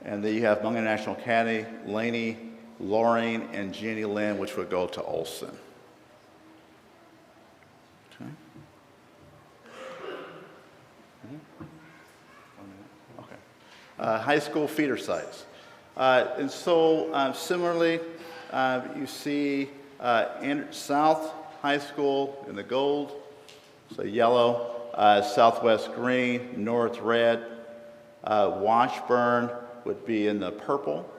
And then you have Montgomery National Academy, Laney, Loring, and Jenny Lynn, which would go to Olson. Okay. Okay. High school feeder sites. And so similarly, you see South High School in the gold, so yellow, Southwest green, North red, Washburn would be in the purple,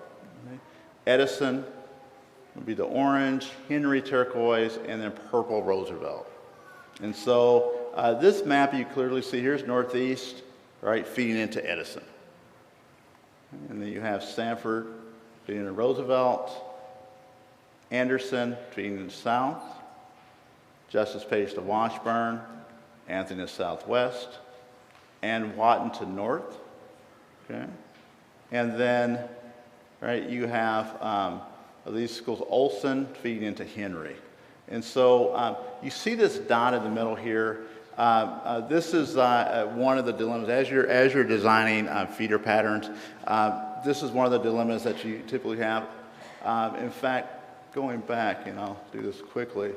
Edison would be the orange, Henry turquoise, and then purple Roosevelt. And so this map you clearly see, here's Northeast, right, feeding into Edison. And then you have Sanford feeding into Roosevelt, Anderson feeding into South, Justice Page to Washburn, Anthony to Southwest, and Watton to North, okay? And then, right, you have these schools, Olson feeding into Henry. And so you see this dot in the middle here. This is one of the dilemmas. As you're designing feeder patterns, this is one of the dilemmas that you typically have. In fact, going back, and I'll do this quickly,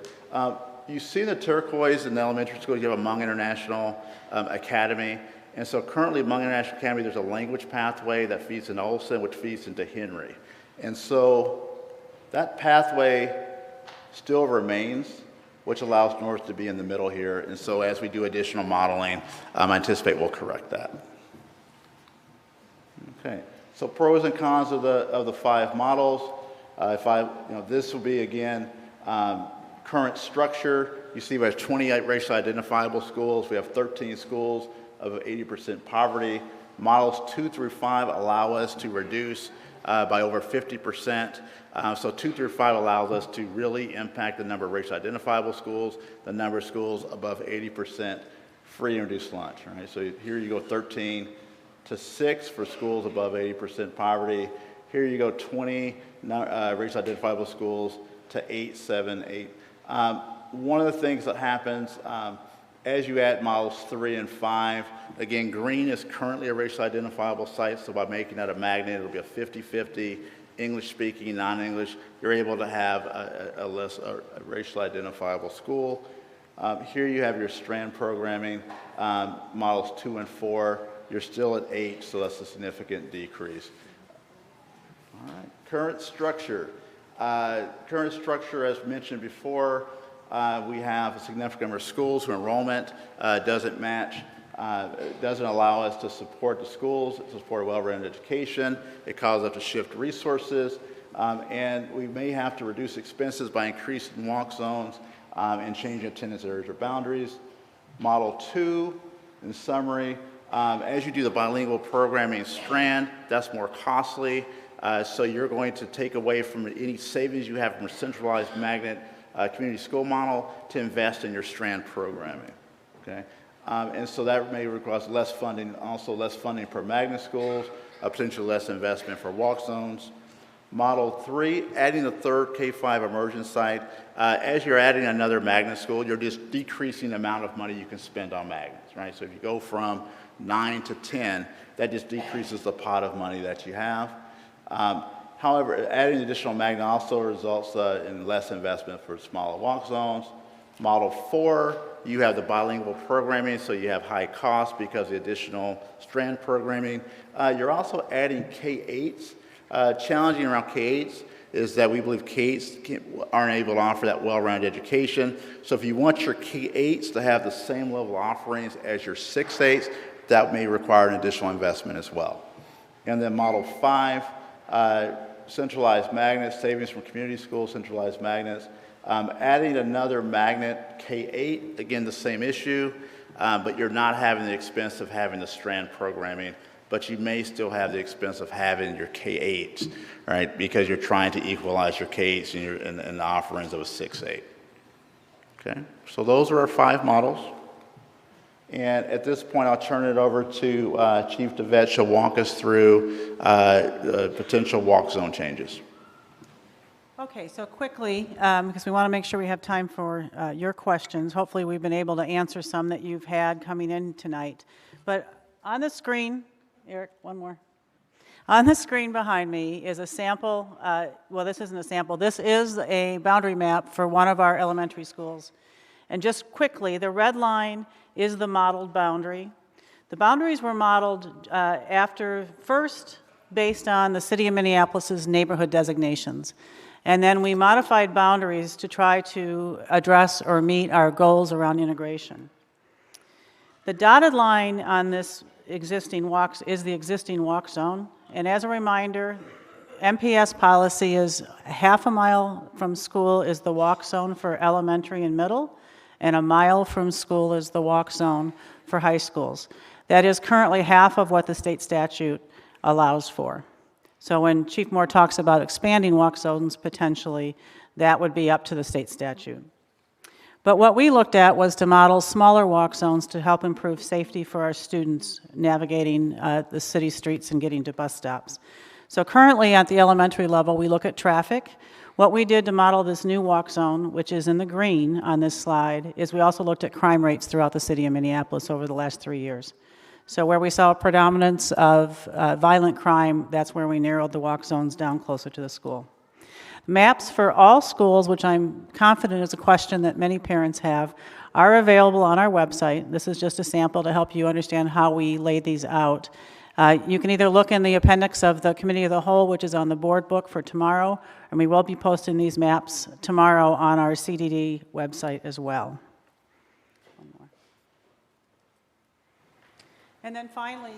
you see the turquoise in the elementary school, you have a Hmong International Academy. And so currently at Hmong International Academy, there's a language pathway that feeds into Olson, which feeds into Henry. And so that pathway still remains, which allows North to be in the middle here. And so as we do additional modeling, I anticipate we'll correct that. Okay, so pros and cons of the 5 models. This will be, again, current structure. You see we have 28 racially identifiable schools. We have 13 schools of 80% poverty. Models 2 through 5 allow us to reduce by over 50%. So 2 through 5 allows us to really impact the number of racially identifiable schools, the number of schools above 80% free and reduced lunch. Right? So here you go 13 to 6 for schools above 80% poverty. Here you go 20 racially identifiable schools to 8, 7, 8. One of the things that happens as you add models 3 and 5, again, green is currently a racially identifiable site, so by making that a magnet, it'll be a 50-50 English-speaking, non-English. You're able to have a racially identifiable school. Here you have your strand programming, models 2 and 4. You're still at 8, so that's a significant decrease. All right, current structure. Current structure, as mentioned before, we have a significant number of schools whose enrollment doesn't match, doesn't allow us to support the schools, to support a well-rounded education. It causes us to shift resources, and we may have to reduce expenses by increasing walk zones and changing attendance areas or boundaries. Model 2, in summary, as you do the bilingual programming strand, that's more costly. So you're going to take away from any savings you have from a centralized magnet community school model to invest in your strand programming, okay? And so that may require less funding, also less funding for magnet schools, potentially less investment for walk zones. Model 3, adding the third K-5 immersion site. As you're adding another magnet school, you're just decreasing the amount of money you can spend on magnets, right? So if you go from 9 to 10, that just decreases the pot of money that you have. However, adding additional magnet also results in less investment for smaller walk zones. Model 4, you have the bilingual programming, so you have high cost because of the additional strand programming. You're also adding K-8s. Challenging around K-8s is that we believe K-8s aren't able to offer that well-rounded education. So if you want your K-8s to have the same level of offerings as your 6-8s, that may require an additional investment as well. And then Model 5, centralized magnets, savings from community schools, centralized magnets. Adding another magnet, K-8, again, the same issue, but you're not having the expense of having the strand programming, but you may still have the expense of having your K-8s, right? Because you're trying to equalize your K-8s and the offerings of a 6-8. Okay, so those are our 5 models. And at this point, I'll turn it over to Chief DeVette. She'll walk us through potential walk zone changes. Okay, so quickly, because we want to make sure we have time for your questions. Hopefully, we've been able to answer some that you've had coming in tonight. But on the screen, Eric, one more. On the screen behind me is a sample, well, this isn't a sample. This is a boundary map for one of our elementary schools. And just quickly, the red line is the modeled boundary. The boundaries were modeled first based on the City of Minneapolis's neighborhood designations. And then we modified boundaries to try to address or meet our goals around integration. The dotted line on this existing walks is the existing walk zone. And as a reminder, MPS policy is half a mile from school is the walk zone for elementary and middle, and a mile from school is the walk zone for high schools. That is currently half of what the state statute allows for. So when Chief Moore talks about expanding walk zones potentially, that would be up to the state statute. But what we looked at was to model smaller walk zones to help improve safety for our students navigating the city streets and getting to bus stops. So currently at the elementary level, we look at traffic. What we did to model this new walk zone, which is in the green on this slide, is we also looked at crime rates throughout the city of Minneapolis over the last 3 years. So where we saw a predominance of violent crime, that's where we narrowed the walk zones down closer to the school. Maps for all schools, which I'm confident is a question that many parents have, are available on our website. This is just a sample to help you understand how we laid these out. You can either look in the appendix of the Committee of the Whole, which is on the board book for tomorrow, and we will be posting these maps tomorrow on our CDD website as well. And then finally,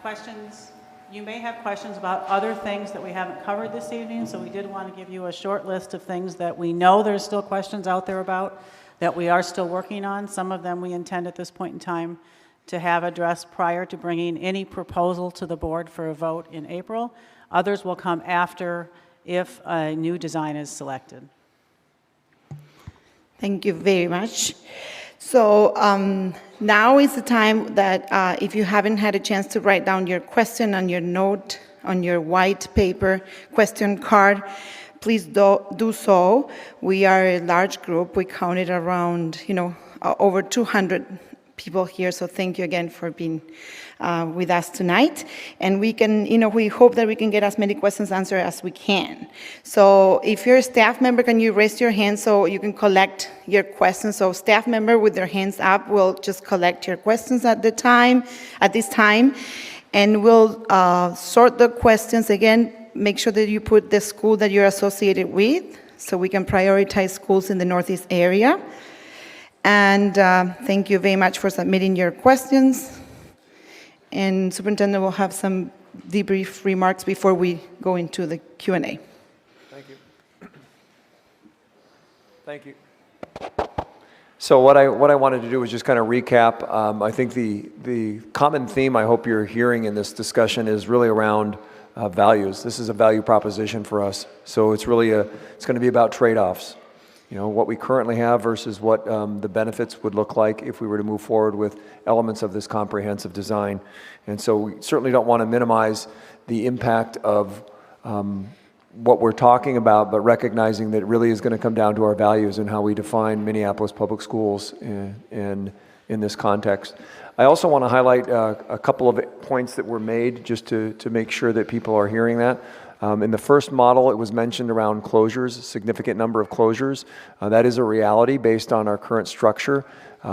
questions. You may have questions about other things that we haven't covered this evening, so we did want to give you a short list of things that we know there's still questions out there about, that we are still working on. Some of them we intend at this point in time to have addressed prior to bringing any proposal to the board for a vote in April. Others will come after if a new design is selected. Thank you very much. So now is the time that if you haven't had a chance to write down your question on your note, on your white paper question card, please do so. We are a large group. We counted around, over 200 people here, so thank you again for being with us tonight. And we can, we hope that we can get as many questions answered as we can. So if you're a staff member, can you raise your hand so you can collect your questions? So staff member with their hands up will just collect your questions at this time, and we'll sort the questions again. Make sure that you put the school that you're associated with, so we can prioritize schools in the Northeast area. And thank you very much for submitting your questions. And Superintendent will have some debrief remarks before we go into the Q&A. Thank you. Thank you. So what I wanted to do was just kind of recap. I think the common theme I hope you're hearing in this discussion is really around values. This is a value proposition for us. So it's really it's going to be about trade-offs. What we currently have versus what the benefits would look like if we were to move forward with elements of this comprehensive design. And so we certainly don't want to minimize the impact of what we're talking about, but recognizing that it really is going to come down to our values and how we define Minneapolis public schools in this context. I also want to highlight a couple of points that were made just to make sure that people are hearing that. In the first model, it was mentioned around closures, a significant number of closures. That is a reality based on our current structure.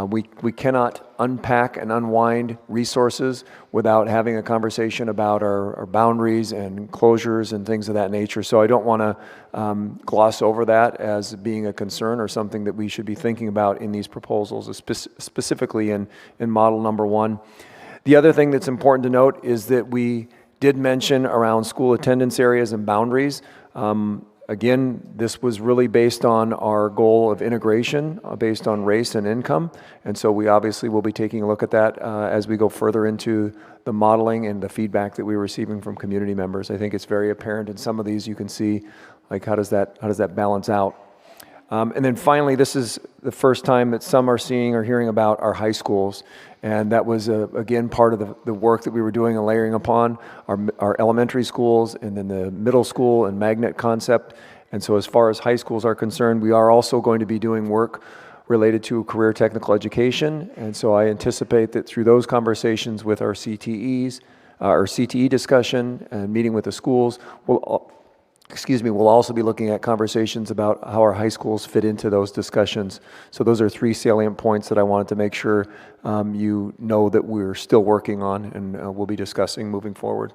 We cannot unpack and unwind resources without having a conversation about our boundaries and closures and things of that nature. So I don't want to gloss over that as being a concern or something that we should be thinking about in these proposals, specifically in model number 1. The other thing that's important to note is that we did mention around school attendance areas and boundaries. Again, this was really based on our goal of integration based on race and income. And so we obviously will be taking a look at that as we go further into the modeling and the feedback that we're receiving from community members. I think it's very apparent in some of these. You can see, like, how does that balance out? And then finally, this is the first time that some are seeing or hearing about our high schools. And that was, again, part of the work that we were doing and layering upon our elementary schools and then the middle school and magnet concept. And so as far as high schools are concerned, we are also going to be doing work related to career technical education. And so I anticipate that through those conversations with our CTEs, our CTE discussion and meeting with the schools, we'll also be looking at conversations about how our high schools fit into those discussions. So those are 3 salient points that I wanted to make sure you know that we're still working on and we'll be discussing moving forward.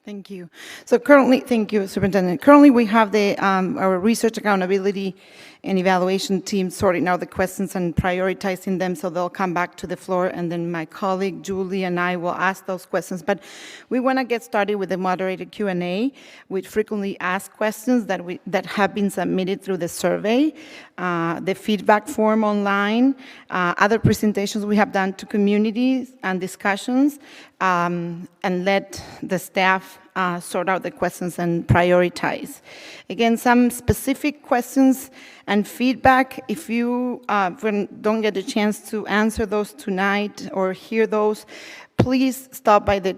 Thank you. So currently, thank you, Superintendent. Currently, we have our research accountability and evaluation team sorting out the questions and prioritizing them, so they'll come back to the floor, and then my colleague Julie and I will ask those questions. But we want to get started with the moderated Q&A with frequently asked questions that have been submitted through the survey, the feedback form online, other presentations we have done to communities and discussions, and let the staff sort out the questions and prioritize. Again, some specific questions and feedback. If you don't get a chance to answer those tonight or hear those, please stop by the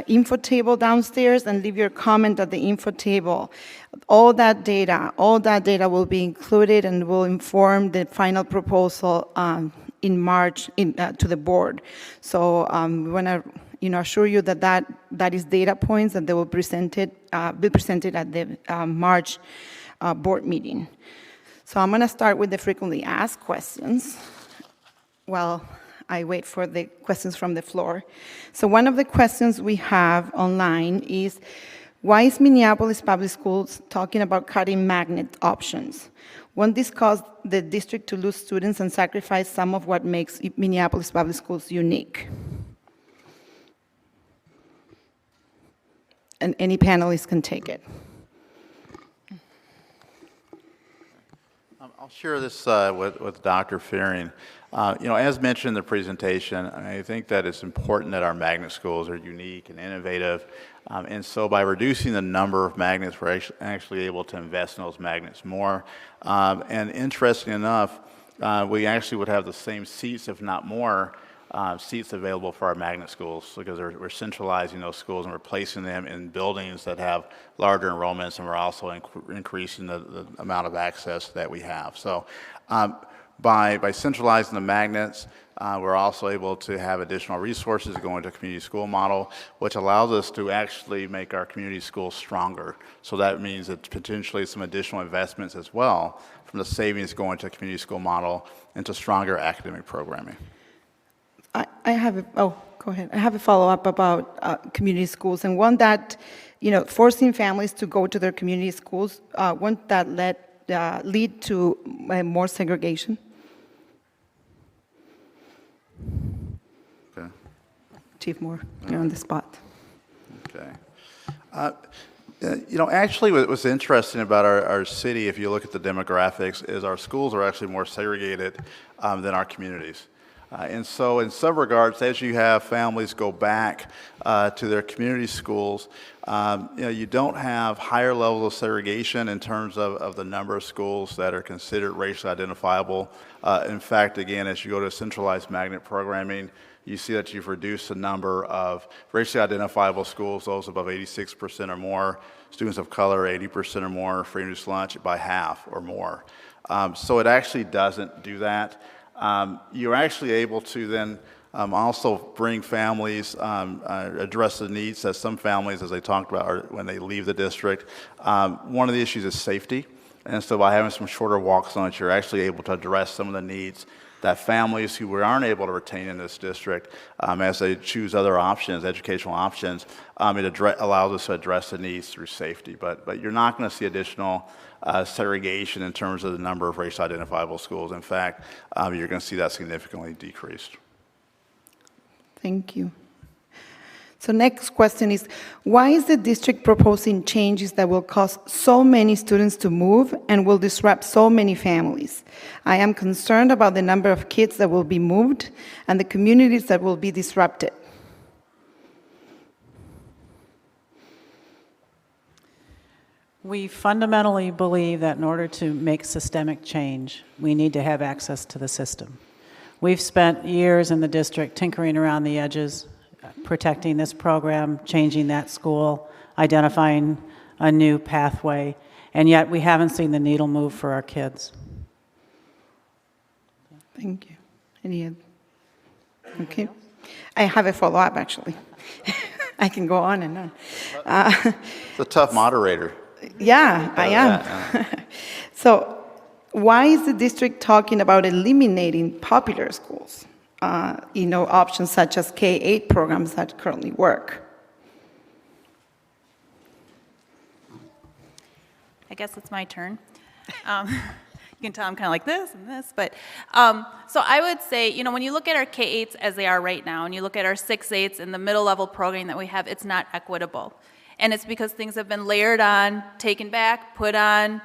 info table downstairs and leave your comment at the info table. All that data will be included and will inform the final proposal in March to the board. So we want to assure you that is data points and they will be presented at the March board meeting. So I'm going to start with the frequently asked questions while I wait for the questions from the floor. So one of the questions we have online is, why is Minneapolis Public Schools talking about cutting magnet options? Won't this cause the district to lose students and sacrifice some of what makes Minneapolis Public Schools unique? And any panelist can take it. I'll share this with Dr. Fearing. As mentioned in the presentation, I think that it's important that our magnet schools are unique and innovative. And so by reducing the number of magnets, we're actually able to invest in those magnets more. And interesting enough, we actually would have the same seats, if not more, seats available for our magnet schools, because we're centralizing those schools and we're placing them in buildings that have larger enrollments, and we're also increasing the amount of access that we have. So by centralizing the magnets, we're also able to have additional resources to go into a community school model, which allows us to actually make our community schools stronger. So that means that potentially some additional investments as well from the savings going to a community school model into stronger academic programming. I have go ahead. I have a follow-up about community schools, and one that, forcing families to go to their community schools, won't that lead to more segregation? Okay. Chief Moore, you're on the spot. Okay. Actually, what's interesting about our city, if you look at the demographics, is our schools are actually more segregated than our communities. And so in some regards, as you have families go back to their community schools, you don't have higher levels of segregation in terms of the number of schools that are considered racially identifiable. In fact, again, as you go to centralized magnet programming, you see that you've reduced the number of racially identifiable schools, those above 86% or more, students of color 80% or more, free and reduced lunch by half or more. So it actually doesn't do that. You're actually able to then also bring families, address the needs that some families, as they talked about, are when they leave the district. One of the issues is safety. And so by having some shorter walks on it, you're actually able to address some of the needs that families who aren't able to retain in this district, as they choose other options, educational options, it allows us to address the needs through safety. But you're not going to see additional segregation in terms of the number of racially identifiable schools. In fact, you're going to see that significantly decreased. Thank you. So next question is, why is the district proposing changes that will cause so many students to move and will disrupt so many families? I am concerned about the number of kids that will be moved and the communities that will be disrupted. We fundamentally believe that in order to make systemic change, we need to have access to the system. We've spent years in the district tinkering around the edges, protecting this program, changing that school, identifying a new pathway, and yet we haven't seen the needle move for our kids. Thank you. Any other? Okay. I have a follow-up, actually. I can go on and on. It's a tough moderator. Yeah, I am. So why is the district talking about eliminating popular schools? Options such as K-8 programs that currently work. I guess it's my turn. You can tell I'm kind of like this and this, but so I would say, when you look at our K-8s as they are right now, and you look at our 6-8s and the middle level programming that we have, it's not equitable. And it's because things have been layered on, taken back, put on.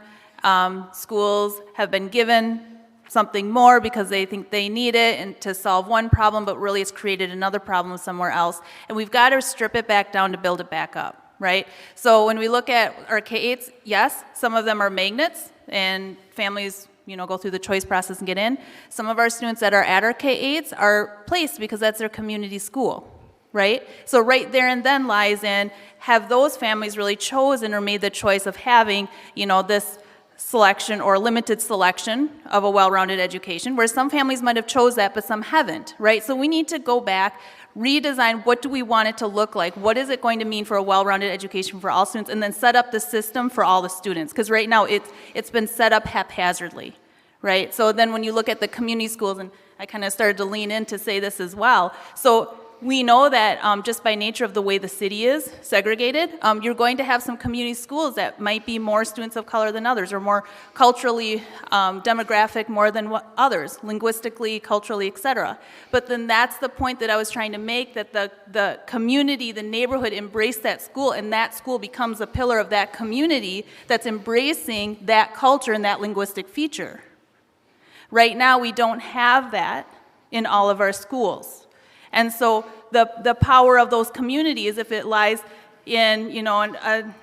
Schools have been given something more because they think they need it and to solve one problem, but really it's created another problem somewhere else. And we've got to strip it back down to build it back up, right? So when we look at our K-8s, yes, some of them are magnets, and families, go through the choice process and get in. Some of our students that are at our K-8s are placed because that's their community school, right? So right there and then lies in, have those families really chosen or made the choice of having, this selection or limited selection of a well-rounded education, where some families might have chose that, but some haven't, right? So we need to go back, redesign what do we want it to look like, what is it going to mean for a well-rounded education for all students, and then set up the system for all the students, because right now it's been set up haphazardly, right? So then when you look at the community schools, and I kind of started to lean in to say this as well, so we know that just by nature of the way the city is segregated, you're going to have some community schools that might be more students of color than others, or more culturally demographic more than others, linguistically, culturally, et cetera. But then that's the point that I was trying to make, that the community, the neighborhood embrace that school, and that school becomes a pillar of that community that's embracing that culture and that linguistic feature. Right now, we don't have that in all of our schools. And so the power of those communities, if it lies in, an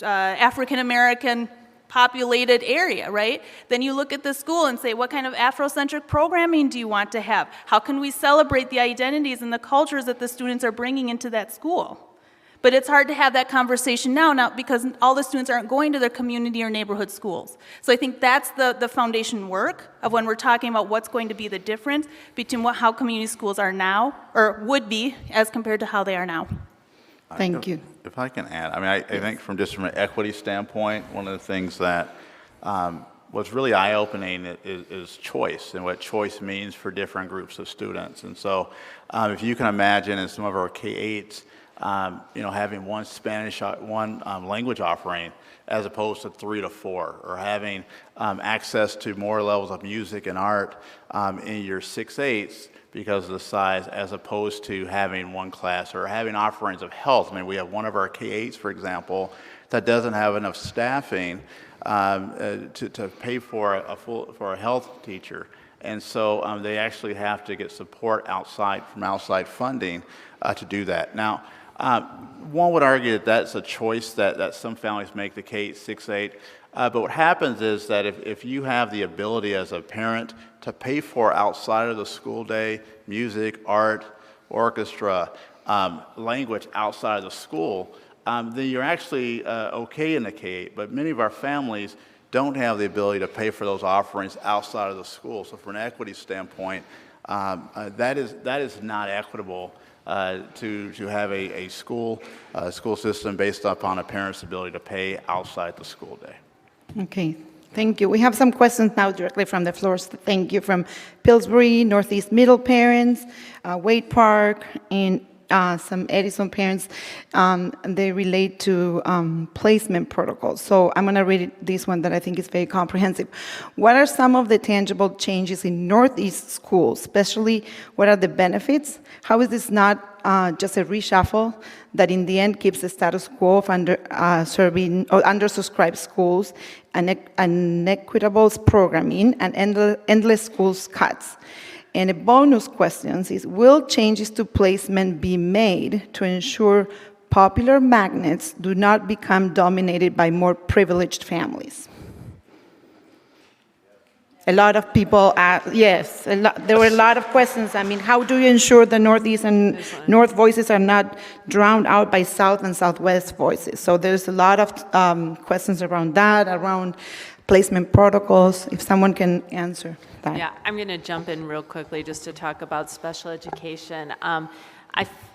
African-American populated area, right? Then you look at the school and say, what kind of Afrocentric programming do you want to have? How can we celebrate the identities and the cultures that the students are bringing into that school? But it's hard to have that conversation now because all the students aren't going to their community or neighborhood schools. So I think that's the foundation work of when we're talking about what's going to be the difference between how community schools are now, or would be, as compared to how they are now. Thank you. If I can add, I think from an equity standpoint, one of the things that was really eye-opening is choice, and what choice means for different groups of students. And so if you can imagine in some of our K-8s, having one language offering as opposed to 3 to 4, or having access to more levels of music and art in your 6-8s because of the size, as opposed to having one class, or having offerings of health. We have one of our K-8s, for example, that doesn't have enough staffing to pay for a health teacher. And so they actually have to get support from outside funding to do that. Now, one would argue that that's a choice that some families make, the K-6, 8. But what happens is that if you have the ability as a parent to pay for outside of the school day, music, art, orchestra, language outside of the school, then you're actually okay in the K-8. But many of our families don't have the ability to pay for those offerings outside of the school. So from an equity standpoint, that is not equitable to have a school system based upon a parent's ability to pay outside the school day. Okay, thank you. We have some questions now directly from the floor. So thank you from Pillsbury, Northeast Middle parents, Wade Park, and some Edison parents. They relate to placement protocols. So I'm going to read this one that I think is very comprehensive. What are some of the tangible changes in Northeast schools, especially what are the benefits? How is this not just a reshuffle that in the end keeps the status quo of serving or undersubscribed schools, inequitable programming, and endless schools cuts? And a bonus question is, will changes to placement be made to ensure popular magnets do not become dominated by more privileged families? A lot of people ask, yes, there were a lot of questions. I mean, how do you ensure the Northeast and North voices are not drowned out by South and Southwest voices? So there's a lot of questions around that, around placement protocols, if someone can answer that. Yeah, I'm going to jump in real quickly just to talk about special education.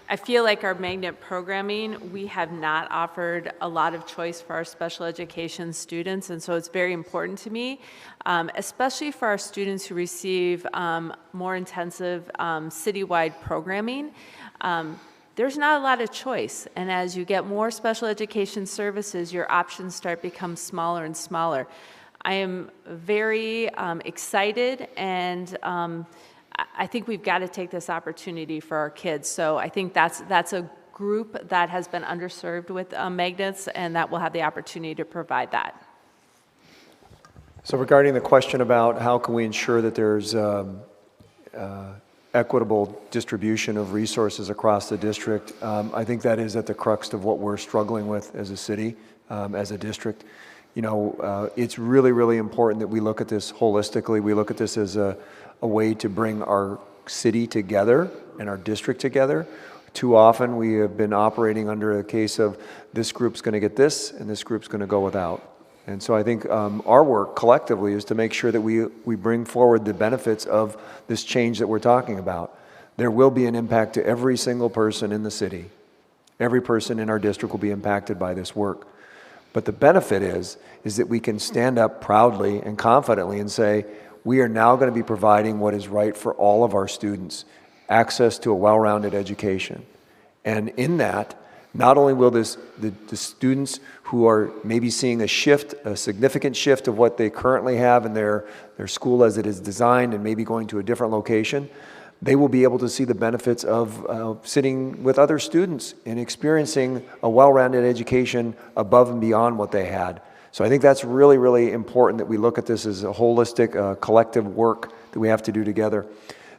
I feel like our magnet programming, we have not offered a lot of choice for our special education students, and so it's very important to me, especially for our students who receive more intensive citywide programming. There's not a lot of choice, and as you get more special education services, your options start to become smaller and smaller. I am very excited, and I think we've got to take this opportunity for our kids. So I think that's a group that has been underserved with magnets, and that will have the opportunity to provide that. So regarding the question about how can we ensure that there's equitable distribution of resources across the district, I think that is at the crux of what we're struggling with as a city, as a district. You know, it's really, really important that we look at this holistically. We look at this as a way to bring our city together and our district together. Too often we have been operating under a case of this group's going to get this and this group's going to go without. And so I think our work collectively is to make sure that we bring forward the benefits of this change that we're talking about. There will be an impact to every single person in the city. Every person in our district will be impacted by this work. But the benefit is that we can stand up proudly and confidently and say, we are now going to be providing what is right for all of our students, access to a well-rounded education. And in that, not only will the students who are maybe seeing a significant shift of what they currently have in their school as it is designed and maybe going to a different location, they will be able to see the benefits of sitting with other students and experiencing a well-rounded education above and beyond what they had. So I think that's really, really important that we look at this as a holistic, collective work that we have to do together.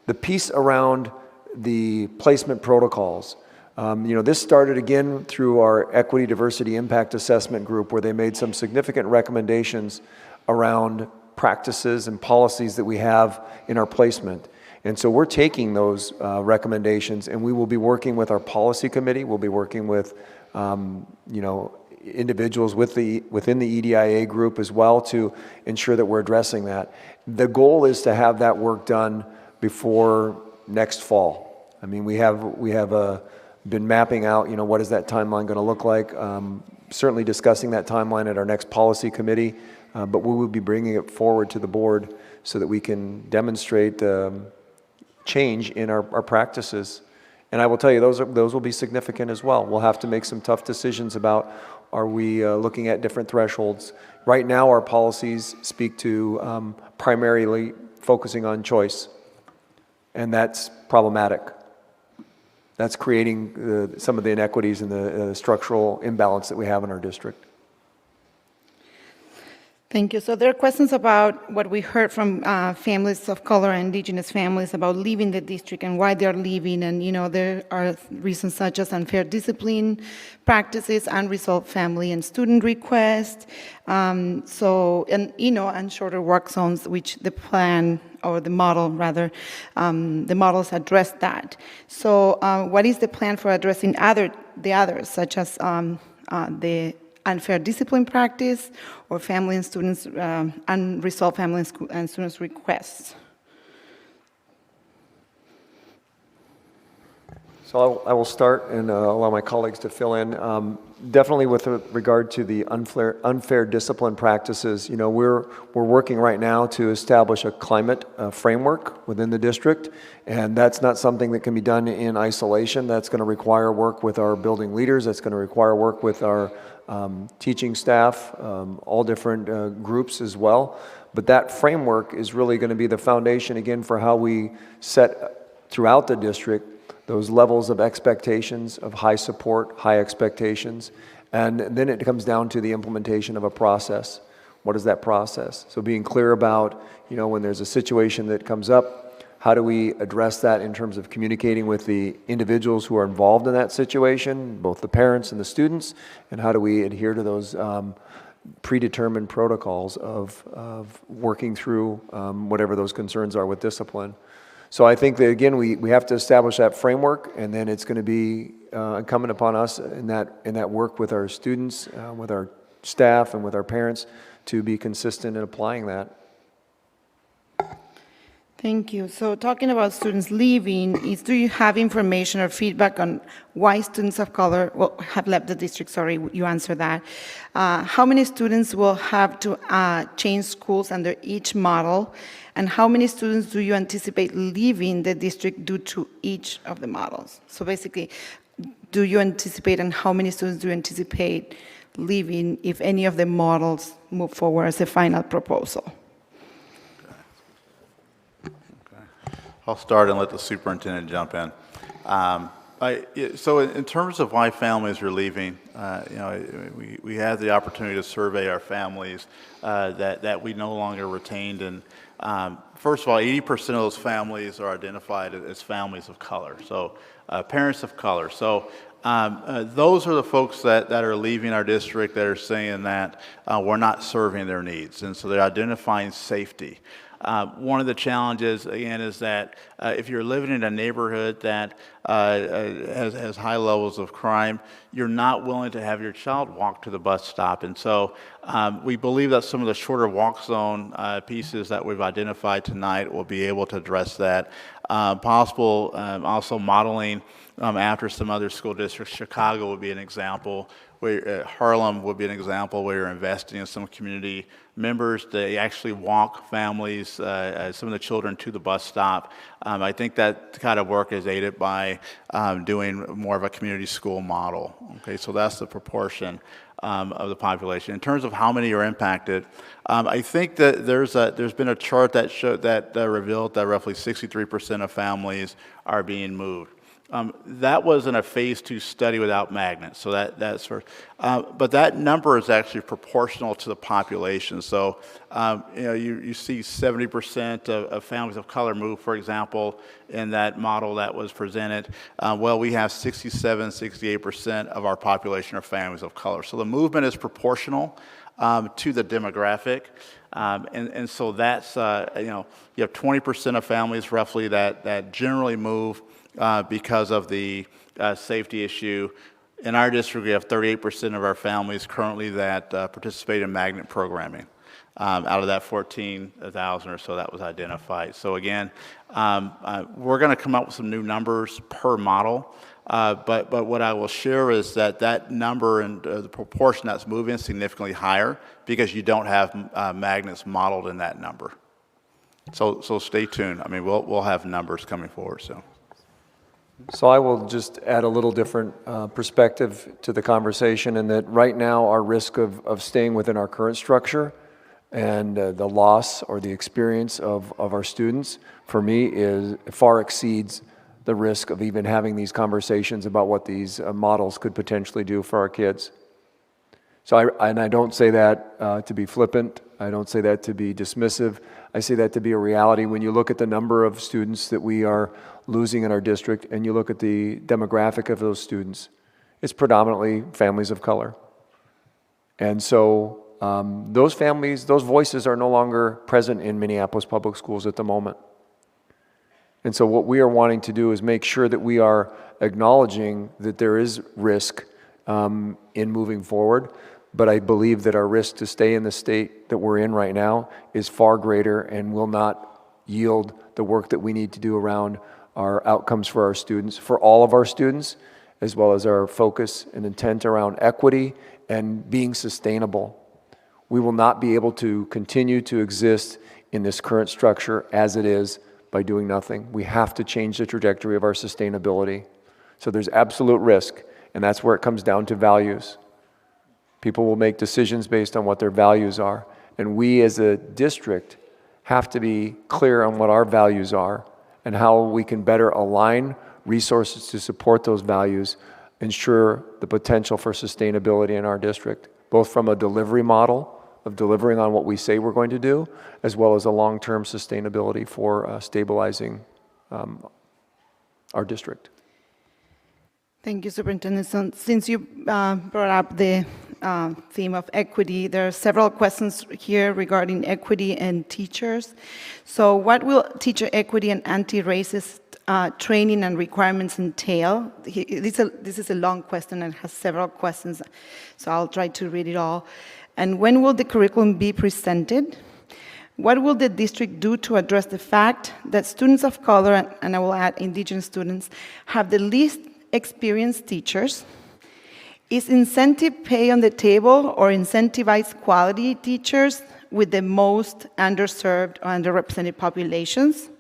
The piece around the placement protocols, you know, this started again through our Equity, Diversity, Impact Assessment group, where they made some significant recommendations around practices and policies that we have in our placement. And so we're taking those recommendations, and we will be working with our policy committee. We'll be working with, you know, individuals within the EDIA group as well to ensure that we're addressing that. The goal is to have that work done before next fall. I mean, we have been mapping out, you know, what is that timeline going to look like. Certainly discussing that timeline at our next policy committee, but we will be bringing it forward to the board so that we can demonstrate change in our practices. And I will tell you, those will be significant as well. We'll have to make some tough decisions about, are we looking at different thresholds? Right now, our policies speak to primarily focusing on choice, and that's problematic. That's creating some of the inequities and the structural imbalance that we have in our district. Thank you. So there are questions about what we heard from families of color and indigenous families about leaving the district and why they're leaving. And, there are reasons such as unfair discipline practices, unresolved family and student requests. And shorter work zones, which the plan, or the model rather, the models address that. So what is the plan for addressing the others, such as the unfair discipline practice or family and students, unresolved family and students requests? So I will start and allow my colleagues to fill in. Definitely with regard to the unfair discipline practices, we're working right now to establish a climate framework within the district, and that's not something that can be done in isolation. That's going to require work with our building leaders. That's going to require work with our teaching staff, all different groups as well. But that framework is really going to be the foundation, again, for how we set throughout the district those levels of expectations, of high support, high expectations. And then it comes down to the implementation of a process. What is that process? So being clear about, when there's a situation that comes up, how do we address that in terms of communicating with the individuals who are involved in that situation, both the parents and the students, and how do we adhere to those predetermined protocols of working through whatever those concerns are with discipline. So I think that, again, we have to establish that framework, and then it's going to be incumbent upon us in that work with our students, with our staff, and with our parents to be consistent in applying that. Thank you. So talking about students leaving, do you have information or feedback on why students of color have left the district? Sorry, you answered that. How many students will have to change schools under each model? And how many students do you anticipate leaving the district due to each of the models? So basically, do you anticipate, and how many students do you anticipate leaving if any of the models move forward as a final proposal? I'll start and let the superintendent jump in. So in terms of why families are leaving, we had the opportunity to survey our families that we no longer retained. And first of all, 80% of those families are identified as families of color, so parents of color. So those are the folks that are leaving our district that are saying that we're not serving their needs. And so they're identifying safety. One of the challenges, again, is that if you're living in a neighborhood that has high levels of crime, you're not willing to have your child walk to the bus stop. And so we believe that some of the shorter walk zone pieces that we've identified tonight will be able to address that. Also modeling after some other school districts. Chicago would be an example. Harlem would be an example where you're investing in some community members. They actually walk families, some of the children, to the bus stop. I think that kind of work is aided by doing more of a community school model. Okay, so that's the proportion of the population. In terms of how many are impacted, I think that there's been a chart that revealed that roughly 63% of families are being moved. That was in a phase 2 study without magnets, so that's first. But that number is actually proportional to the population. So you see 70% of families of color move, for example, in that model that was presented. Well, we have 67, 68% of our population are families of color. So the movement is proportional to the demographic. And so that's, you have 20% of families roughly that generally move because of the safety issue. In our district, we have 38% of our families currently that participate in magnet programming. Out of that 14,000 or so that was identified. So again, we're going to come up with some new numbers per model. But what I will share is that number and the proportion that's moving is significantly higher because you don't have magnets modeled in that number. So stay tuned. I mean, we'll have numbers coming forward soon. So I will just add a little different perspective to the conversation, in that right now our risk of staying within our current structure and the loss or the experience of our students, for me, far exceeds the risk of even having these conversations about what these models could potentially do for our kids. So I don't say that to be flippant. I don't say that to be dismissive. I say that to be a reality. When you look at the number of students that we are losing in our district and you look at the demographic of those students, it's predominantly families of color. And so those families, those voices are no longer present in Minneapolis Public Schools at the moment. And so what we are wanting to do is make sure that we are acknowledging that there is risk in moving forward, but I believe that our risk to stay in the state that we're in right now is far greater and will not yield the work that we need to do around our outcomes for our students, for all of our students, as well as our focus and intent around equity and being sustainable. We will not be able to continue to exist in this current structure as it is by doing nothing. We have to change the trajectory of our sustainability. So there's absolute risk, and that's where it comes down to values. People will make decisions based on what their values are, and we as a district have to be clear on what our values are and how we can better align resources to support those values, ensure the potential for sustainability in our district, both from a delivery model of delivering on what we say we're going to do, as well as a long-term sustainability for stabilizing our district. Thank you, Superintendent. So, since you brought up the theme of equity, there are several questions here regarding equity and teachers. So what will teacher equity and anti-racist training and requirements entail? This is a long question and has several questions, so I'll try to read it all. And when will the curriculum be presented? What will the district do to address the fact that students of color, and I will add Indigenous students, have the least experienced teachers? Is incentive pay on the table or incentivize quality teachers with the most underserved or underrepresented populations?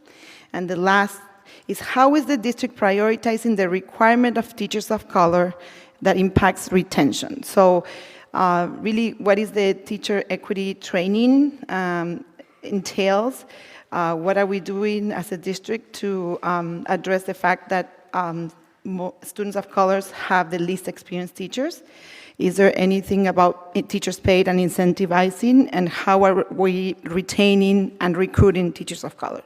And the last is, how is the district prioritizing the requirement of teachers of color that impacts retention? So really, what is the teacher equity training entails? What are we doing as a district to address the fact that students of colors have the least experienced teachers? Is there anything about teachers paid and incentivizing, and how are we retaining and recruiting teachers of color?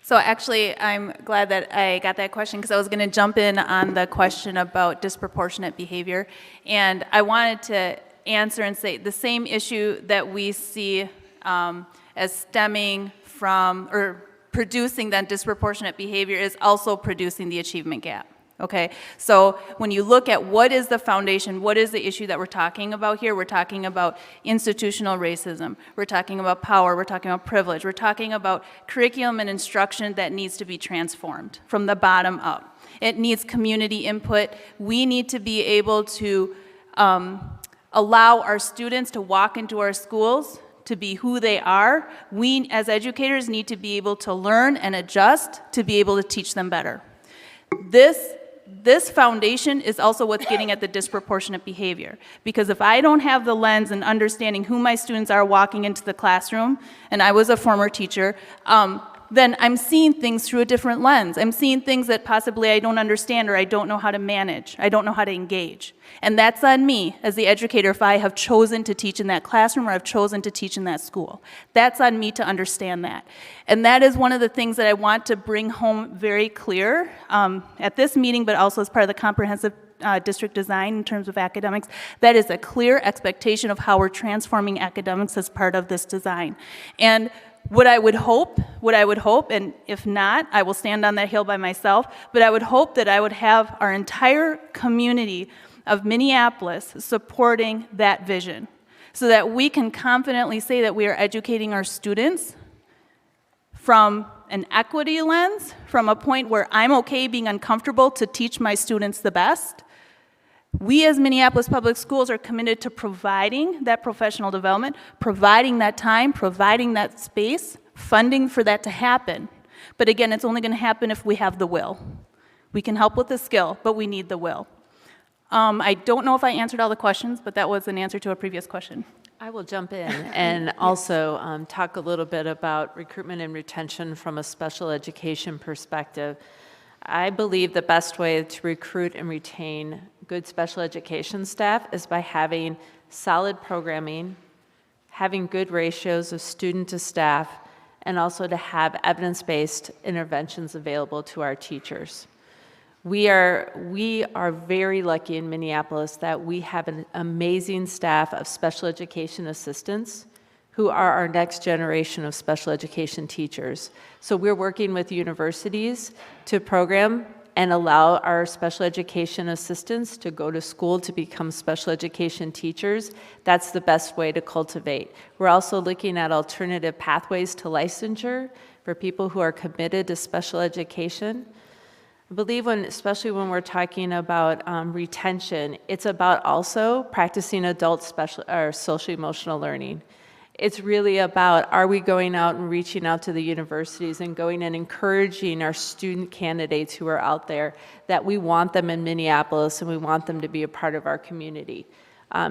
So actually, I'm glad that I got that question, because I was going to jump in on the question about disproportionate behavior. And I wanted to answer and say the same issue that we see as stemming from, or producing that disproportionate behavior, is also producing the achievement gap. Okay, so when you look at what is the foundation, what is the issue that we're talking about here, we're talking about institutional racism, we're talking about power, we're talking about privilege, we're talking about curriculum and instruction that needs to be transformed from the bottom up. It needs community input. We need to be able to allow our students to walk into our schools to be who they are. We as educators need to be able to learn and adjust to be able to teach them better. This foundation is also what's getting at the disproportionate behavior. Because if I don't have the lens and understanding who my students are walking into the classroom, and I was a former teacher, then I'm seeing things through a different lens. I'm seeing things that possibly I don't understand, or I don't know how to manage. I don't know how to engage. And that's on me as the educator if I have chosen to teach in that classroom or I've chosen to teach in that school. That's on me to understand that. And that is one of the things that I want to bring home very clear at this meeting, but also as part of the comprehensive district design in terms of academics. That is a clear expectation of how we're transforming academics as part of this design. And what I would hope, and if not, I will stand on that hill by myself, but I would hope that I would have our entire community of Minneapolis supporting that vision, so that we can confidently say that we are educating our students from an equity lens, from a point where I'm okay being uncomfortable to teach my students the best. We as Minneapolis Public Schools are committed to providing that professional development, providing that time, providing that space, funding for that to happen. But again, it's only going to happen if we have the will. We can help with the skill, but we need the will. I don't know if I answered all the questions, but that was an answer to a previous question. I will jump in and also talk a little bit about recruitment and retention from a special education perspective. I believe the best way to recruit and retain good special education staff is by having solid programming, having good ratios of student to staff, and also to have evidence-based interventions available to our teachers. We are very lucky in Minneapolis that we have an amazing staff of special education assistants who are our next generation of special education teachers. So we're working with universities to program and allow our special education assistants to go to school to become special education teachers. That's the best way to cultivate. We're also looking at alternative pathways to licensure for people who are committed to special education. I believe especially when we're talking about retention, it's about also practicing adult social emotional learning. It's really about, are we going out and reaching out to the universities and going and encouraging our student candidates who are out there that we want them in Minneapolis and we want them to be a part of our community.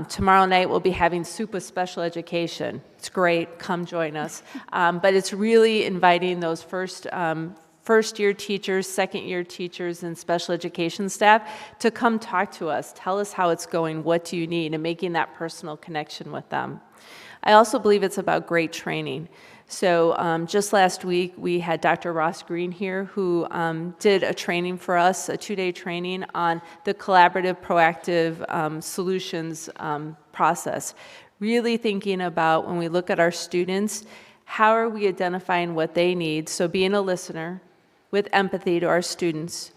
Tomorrow night we'll be having soup with special education. It's great, come join us. But it's really inviting those first-year teachers, second-year teachers, and special education staff to come talk to us, tell us how it's going, what do you need, and making that personal connection with them. I also believe it's about great training. So just last week, we had Dr. Ross Green here who did a training for us, a 2-day training on the collaborative, proactive solutions process. Really thinking about when we look at our students, how are we identifying what they need? So being a listener with empathy to our students,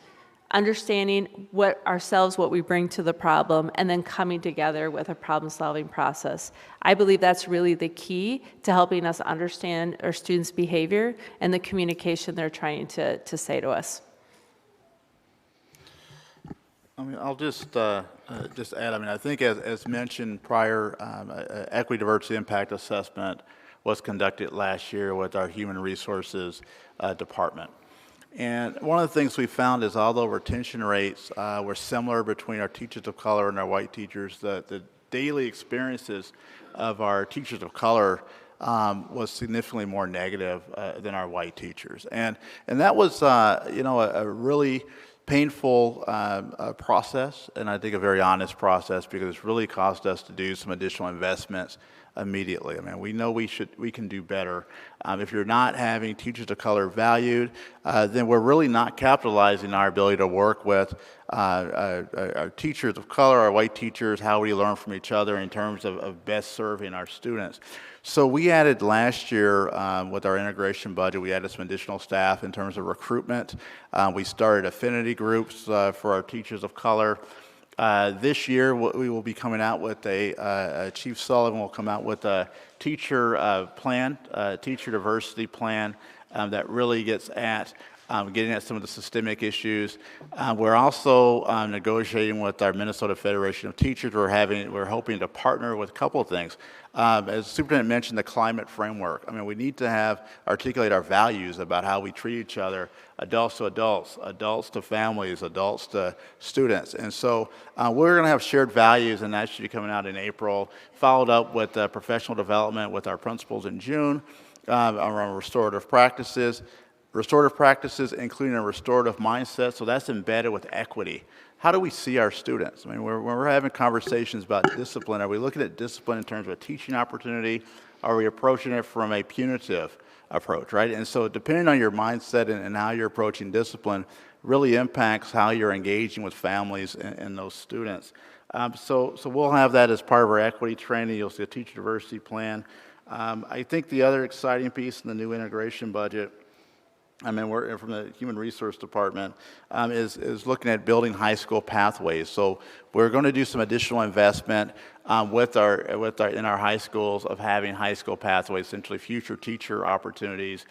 understanding what we bring to the problem, and then coming together with a problem-solving process. I believe that's really the key to helping us understand our students' behavior and the communication they're trying to say to us. I mean, I'll just add, I mean, I think as mentioned prior, equity, diversity, impact assessment was conducted last year with our human resources department. And one of the things we found is although retention rates were similar between our teachers of color and our white teachers, the daily experiences of our teachers of color was significantly more negative than our white teachers. And that was, a really painful process, and I think a very honest process, because it's really caused us to do some additional investments immediately. I mean, we know we can do better. If you're not having teachers of color valued, then we're really not capitalizing our ability to work with our teachers of color, our white teachers, how we learn from each other in terms of best serving our students. So we added last year with our integration budget, we added some additional staff in terms of recruitment. We started affinity groups for our teachers of color. This year, we will be coming out with Chief Sullivan will come out with a teacher plan, teacher diversity plan that really gets at getting at some of the systemic issues. We're also negotiating with our Minnesota Federation of Teachers. We're hoping to partner with a couple of things. As the superintendent mentioned, the climate framework. I mean, we need to articulate our values about how we treat each other, adults to adults, adults to families, adults to students. And so we're going to have shared values, and that should be coming out in April, followed up with professional development with our principals in June around restorative practices. Restorative practices, including a restorative mindset, so that's embedded with equity. How do we see our students? I mean, when we're having conversations about discipline, are we looking at discipline in terms of a teaching opportunity? Are we approaching it from a punitive approach, right? And so depending on your mindset and how you're approaching discipline really impacts how you're engaging with families and those students. So we'll have that as part of our equity training. You'll see a teacher diversity plan. I think the other exciting piece in the new integration budget, I mean, we're from the Human Resource Department, is looking at building high school pathways. So we're going to do some additional investment in our high schools of having high school pathways, essentially future teacher opportunities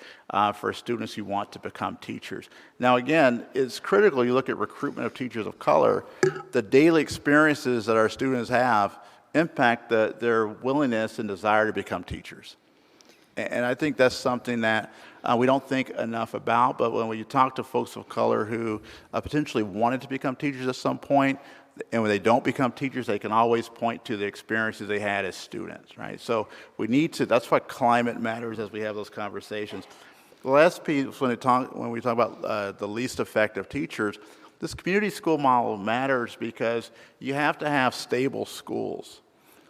for students who want to become teachers. Now, again, it's critical. You look at recruitment of teachers of color, the daily experiences that our students have impact their willingness and desire to become teachers. And I think that's something that we don't think enough about, but when you talk to folks of color who potentially wanted to become teachers at some point, and when they don't become teachers, they can always point to the experiences they had as students, right? So we need to, that's why climate matters as we have those conversations. The last piece, when we talk about the least effective teachers, this community school model matters because you have to have stable schools.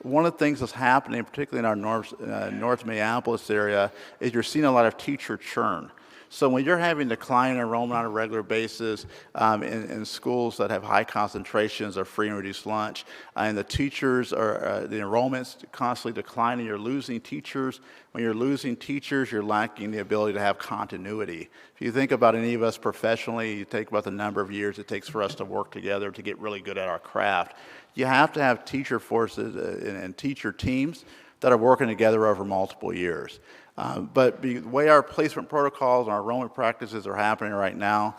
one of the things that's happening, particularly in our North Minneapolis area, is you're seeing a lot of teacher churn. So when you're having declining enrollment on a regular basis in schools that have high concentrations of free and reduced lunch, and the teachers are, the enrollment's constantly declining, you're losing teachers. When you're losing teachers, you're lacking the ability to have continuity. If you think about any of us professionally, you think about the number of years it takes for us to work together to get really good at our craft. You have to have teacher forces and teacher teams that are working together over multiple years. But the way our placement protocols and our enrollment practices are happening right now,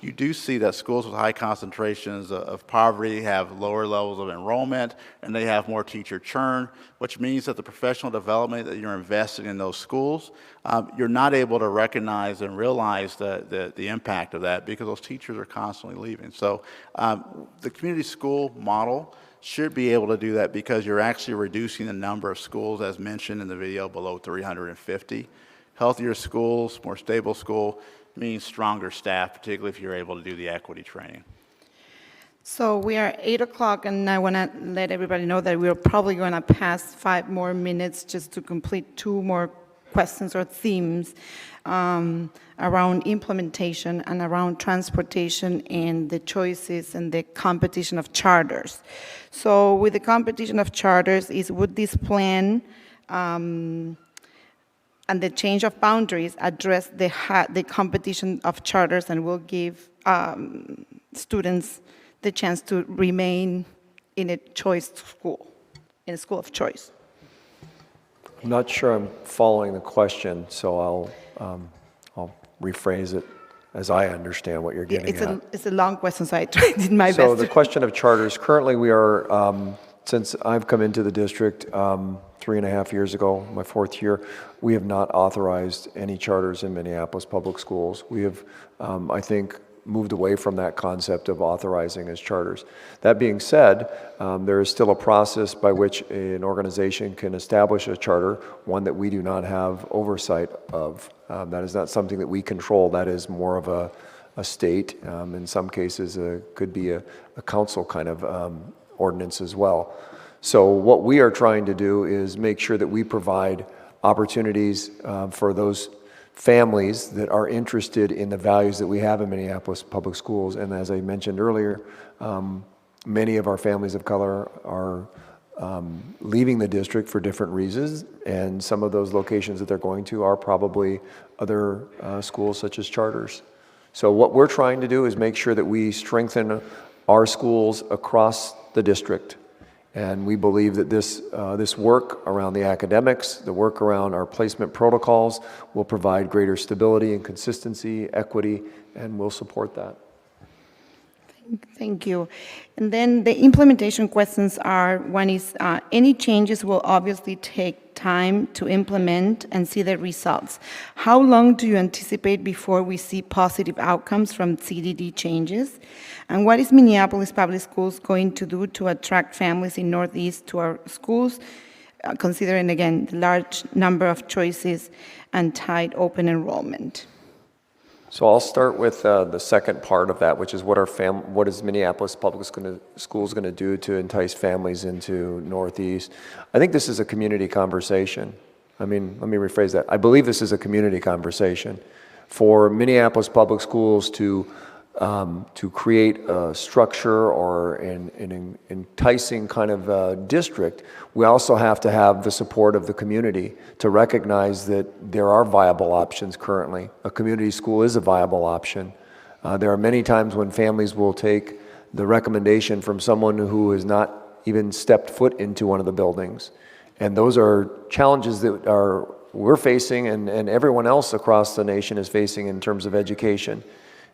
you do see that schools with high concentrations of poverty have lower levels of enrollment, and they have more teacher churn, which means that the professional development that you're investing in those schools, you're not able to recognize and realize the impact of that because those teachers are constantly leaving. So the community school model should be able to do that because you're actually reducing the number of schools, as mentioned in the video, below 350. Healthier schools, more stable school, means stronger staff, particularly if you're able to do the equity training. So we are 8 o'clock, and I want to let everybody know that we're probably going to pass 5 more minutes just to complete 2 more questions or themes around implementation and around transportation and the choices and the competition of charters. So with the competition of charters, would this plan and the change of boundaries address the competition of charters and will give students the chance to remain in a choice school, in a school of choice? I'm not sure I'm following the question, so I'll rephrase it as I understand what you're getting at. It's a long question, so I did my best. So the question of charters, currently we are, since I've come into the district 3.5 years ago, my 4th year, we have not authorized any charters in Minneapolis public schools. We have, I think, moved away from that concept of authorizing as charters. That being said, there is still a process by which an organization can establish a charter, one that we do not have oversight of. That is not something that we control. That is more of a state, in some cases could be a council kind of ordinance as well. So what we are trying to do is make sure that we provide opportunities for those families that are interested in the values that we have in Minneapolis public schools. And as I mentioned earlier, many of our families of color are leaving the district for different reasons, and some of those locations that they're going to are probably other schools such as charters. So what we're trying to do is make sure that we strengthen our schools across the district. And we believe that this work around the academics, the work around our placement protocols will provide greater stability and consistency, equity, and we'll support that. Thank you. And then the implementation questions are, one is, any changes will obviously take time to implement and see the results. How long do you anticipate before we see positive outcomes from CDD changes? And what is Minneapolis Public Schools going to do to attract families in Northeast to our schools, considering, again, the large number of choices and tight open enrollment? So I'll start with the second part of that, which is what is Minneapolis Public Schools going to do to entice families into Northeast? I think this is a community conversation. I mean, let me rephrase that. I believe this is a community conversation. For Minneapolis Public Schools to create a structure or an enticing kind of district, we also have to have the support of the community to recognize that there are viable options currently. A community school is a viable option. There are many times when families will take the recommendation from someone who has not even stepped foot into one of the buildings. And those are challenges that we're facing and everyone else across the nation is facing in terms of education.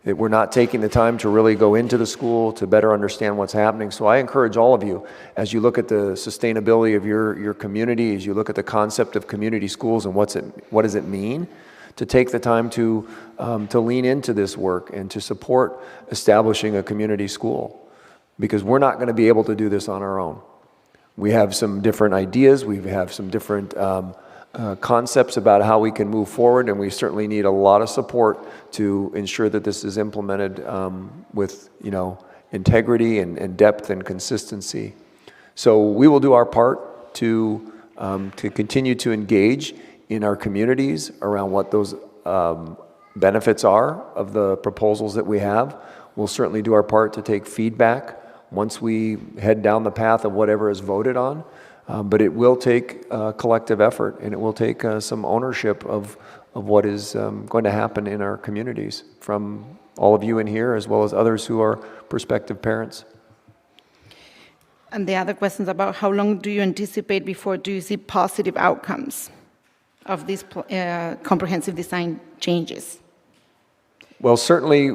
That we're not taking the time to really go into the school to better understand what's happening. So I encourage all of you, as you look at the sustainability of your community, as you look at the concept of community schools and what does it mean, to take the time to lean into this work and to support establishing a community school. Because we're not going to be able to do this on our own. We have some different ideas, we have some different concepts about how we can move forward, and we certainly need a lot of support to ensure that this is implemented with integrity and depth and consistency. So we will do our part to continue to engage in our communities around what those benefits are of the proposals that we have. We'll certainly do our part to take feedback once we head down the path of whatever is voted on. But it will take collective effort, and it will take some ownership of what is going to happen in our communities from all of you in here, as well as others who are prospective parents. And the other questions about how long do you anticipate before do you see positive outcomes of these comprehensive design changes? Well, certainly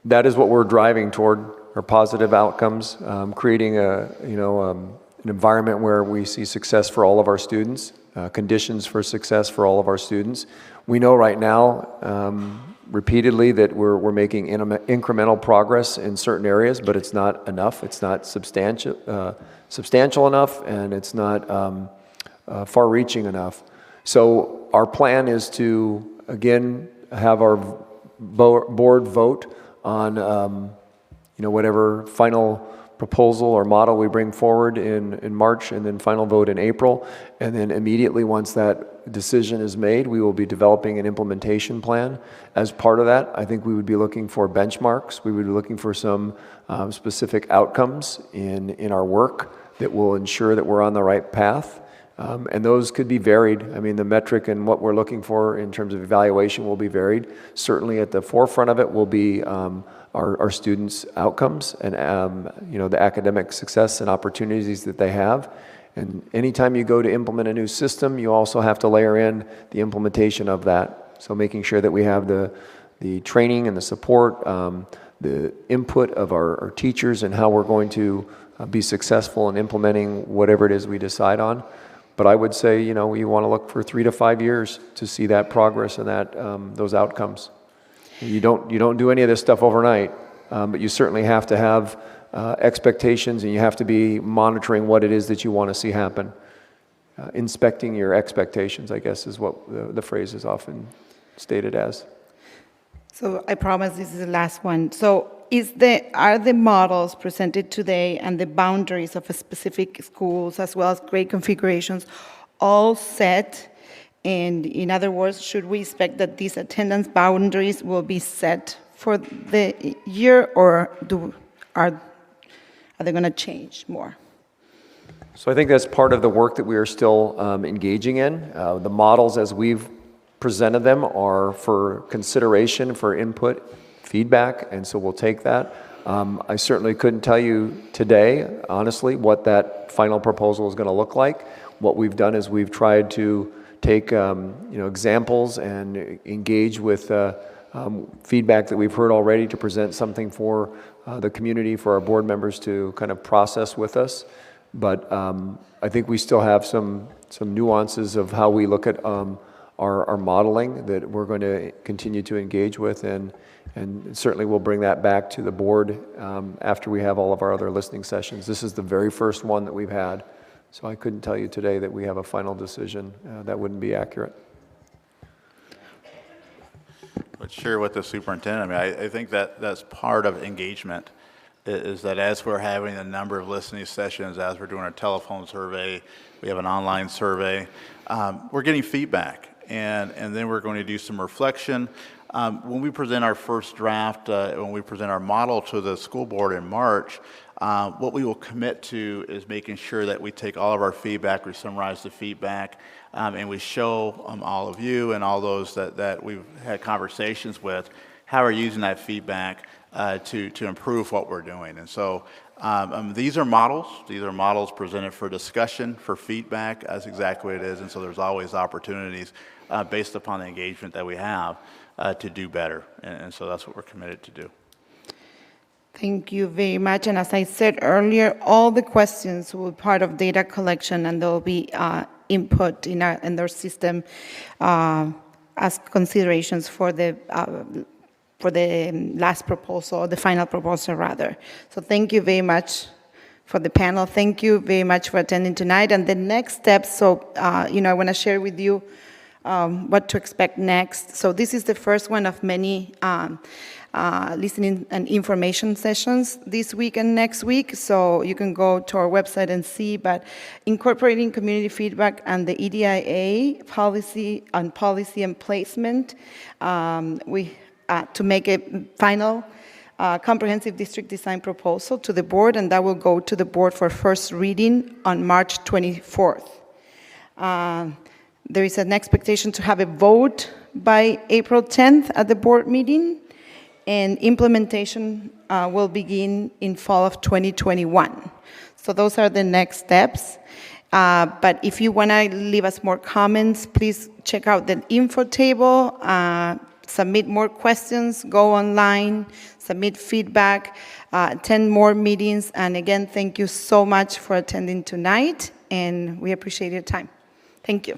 that is what we're driving toward, are positive outcomes, creating an environment where we see success for all of our students, conditions for success for all of our students. We know right now repeatedly that we're making incremental progress in certain areas, but it's not enough. It's not substantial enough, and it's not far-reaching enough. So our plan is to, again, have our board vote on whatever final proposal or model we bring forward in March, and then final vote in April. And then immediately once that decision is made, we will be developing an implementation plan. As part of that, I think we would be looking for benchmarks. We would be looking for some specific outcomes in our work that will ensure that we're on the right path. And those could be varied. I mean, the metric and what we're looking for in terms of evaluation will be varied. Certainly at the forefront of it will be our students' outcomes and the academic success and opportunities that they have. And anytime you go to implement a new system, you also have to layer in the implementation of that. So making sure that we have the training and the support, the input of our teachers and how we're going to be successful in implementing whatever it is we decide on. But I would say, you want to look for 3 to 5 years to see that progress and that those outcomes. You don't do any of this stuff overnight, but you certainly have to have expectations, and you have to be monitoring what it is that you want to see happen. Inspecting your expectations, I guess, is what the phrase is often stated as. So I promise this is the last one. So are the models presented today and the boundaries of specific schools as well as grade configurations all set? And in other words, should we expect that these attendance boundaries will be set for the year, or are they going to change more? So I think that's part of the work that we are still engaging in. The models as we've presented them are for consideration, for input, feedback, and so we'll take that. I certainly couldn't tell you today, honestly, what that final proposal is going to look like. What we've done is we've tried to take examples and engage with feedback that we've heard already to present something for the community, for our board members to kind of process with us. But I think we still have some nuances of how we look at our modeling that we're going to continue to engage with, and certainly we'll bring that back to the board after we have all of our other listening sessions. This is the very first one that we've had, so I couldn't tell you today that we have a final decision. That wouldn't be accurate. But share with the superintendent. I mean, I think that's part of engagement, is that as we're having a number of listening sessions, as we're doing our telephone survey, we have an online survey, we're getting feedback, and then we're going to do some reflection. When we present our first draft, when we present our model to the school board in March, what we will commit to is making sure that we take all of our feedback, we summarize the feedback, and we show all of you and all those that we've had conversations with how we're using that feedback to improve what we're doing. And so these are models. These are models presented for discussion, for feedback. That's exactly what it is. And so there's always opportunities based upon the engagement that we have to do better. And so that's what we're committed to do. Thank you very much. And as I said earlier, all the questions will be part of data collection, and there will be input in their system as considerations for the last proposal, the final proposal rather. So thank you very much for the panel. Thank you very much for attending tonight. And the next steps, so I want to share with you what to expect next. So this is the first one of many listening and information sessions this week and next week. So you can go to our website and see, but incorporating community feedback and the EDIA policy on policy and placement, to make a final comprehensive district design proposal to the board, and that will go to the board for first reading on March 24th. There is an expectation to have a vote by April 10th at the board meeting, and implementation will begin in fall of 2021. So those are the next steps. But if you want to leave us more comments, please check out the info table, submit more questions, go online, submit feedback, attend more meetings. And again, thank you so much for attending tonight, and we appreciate your time. Thank you.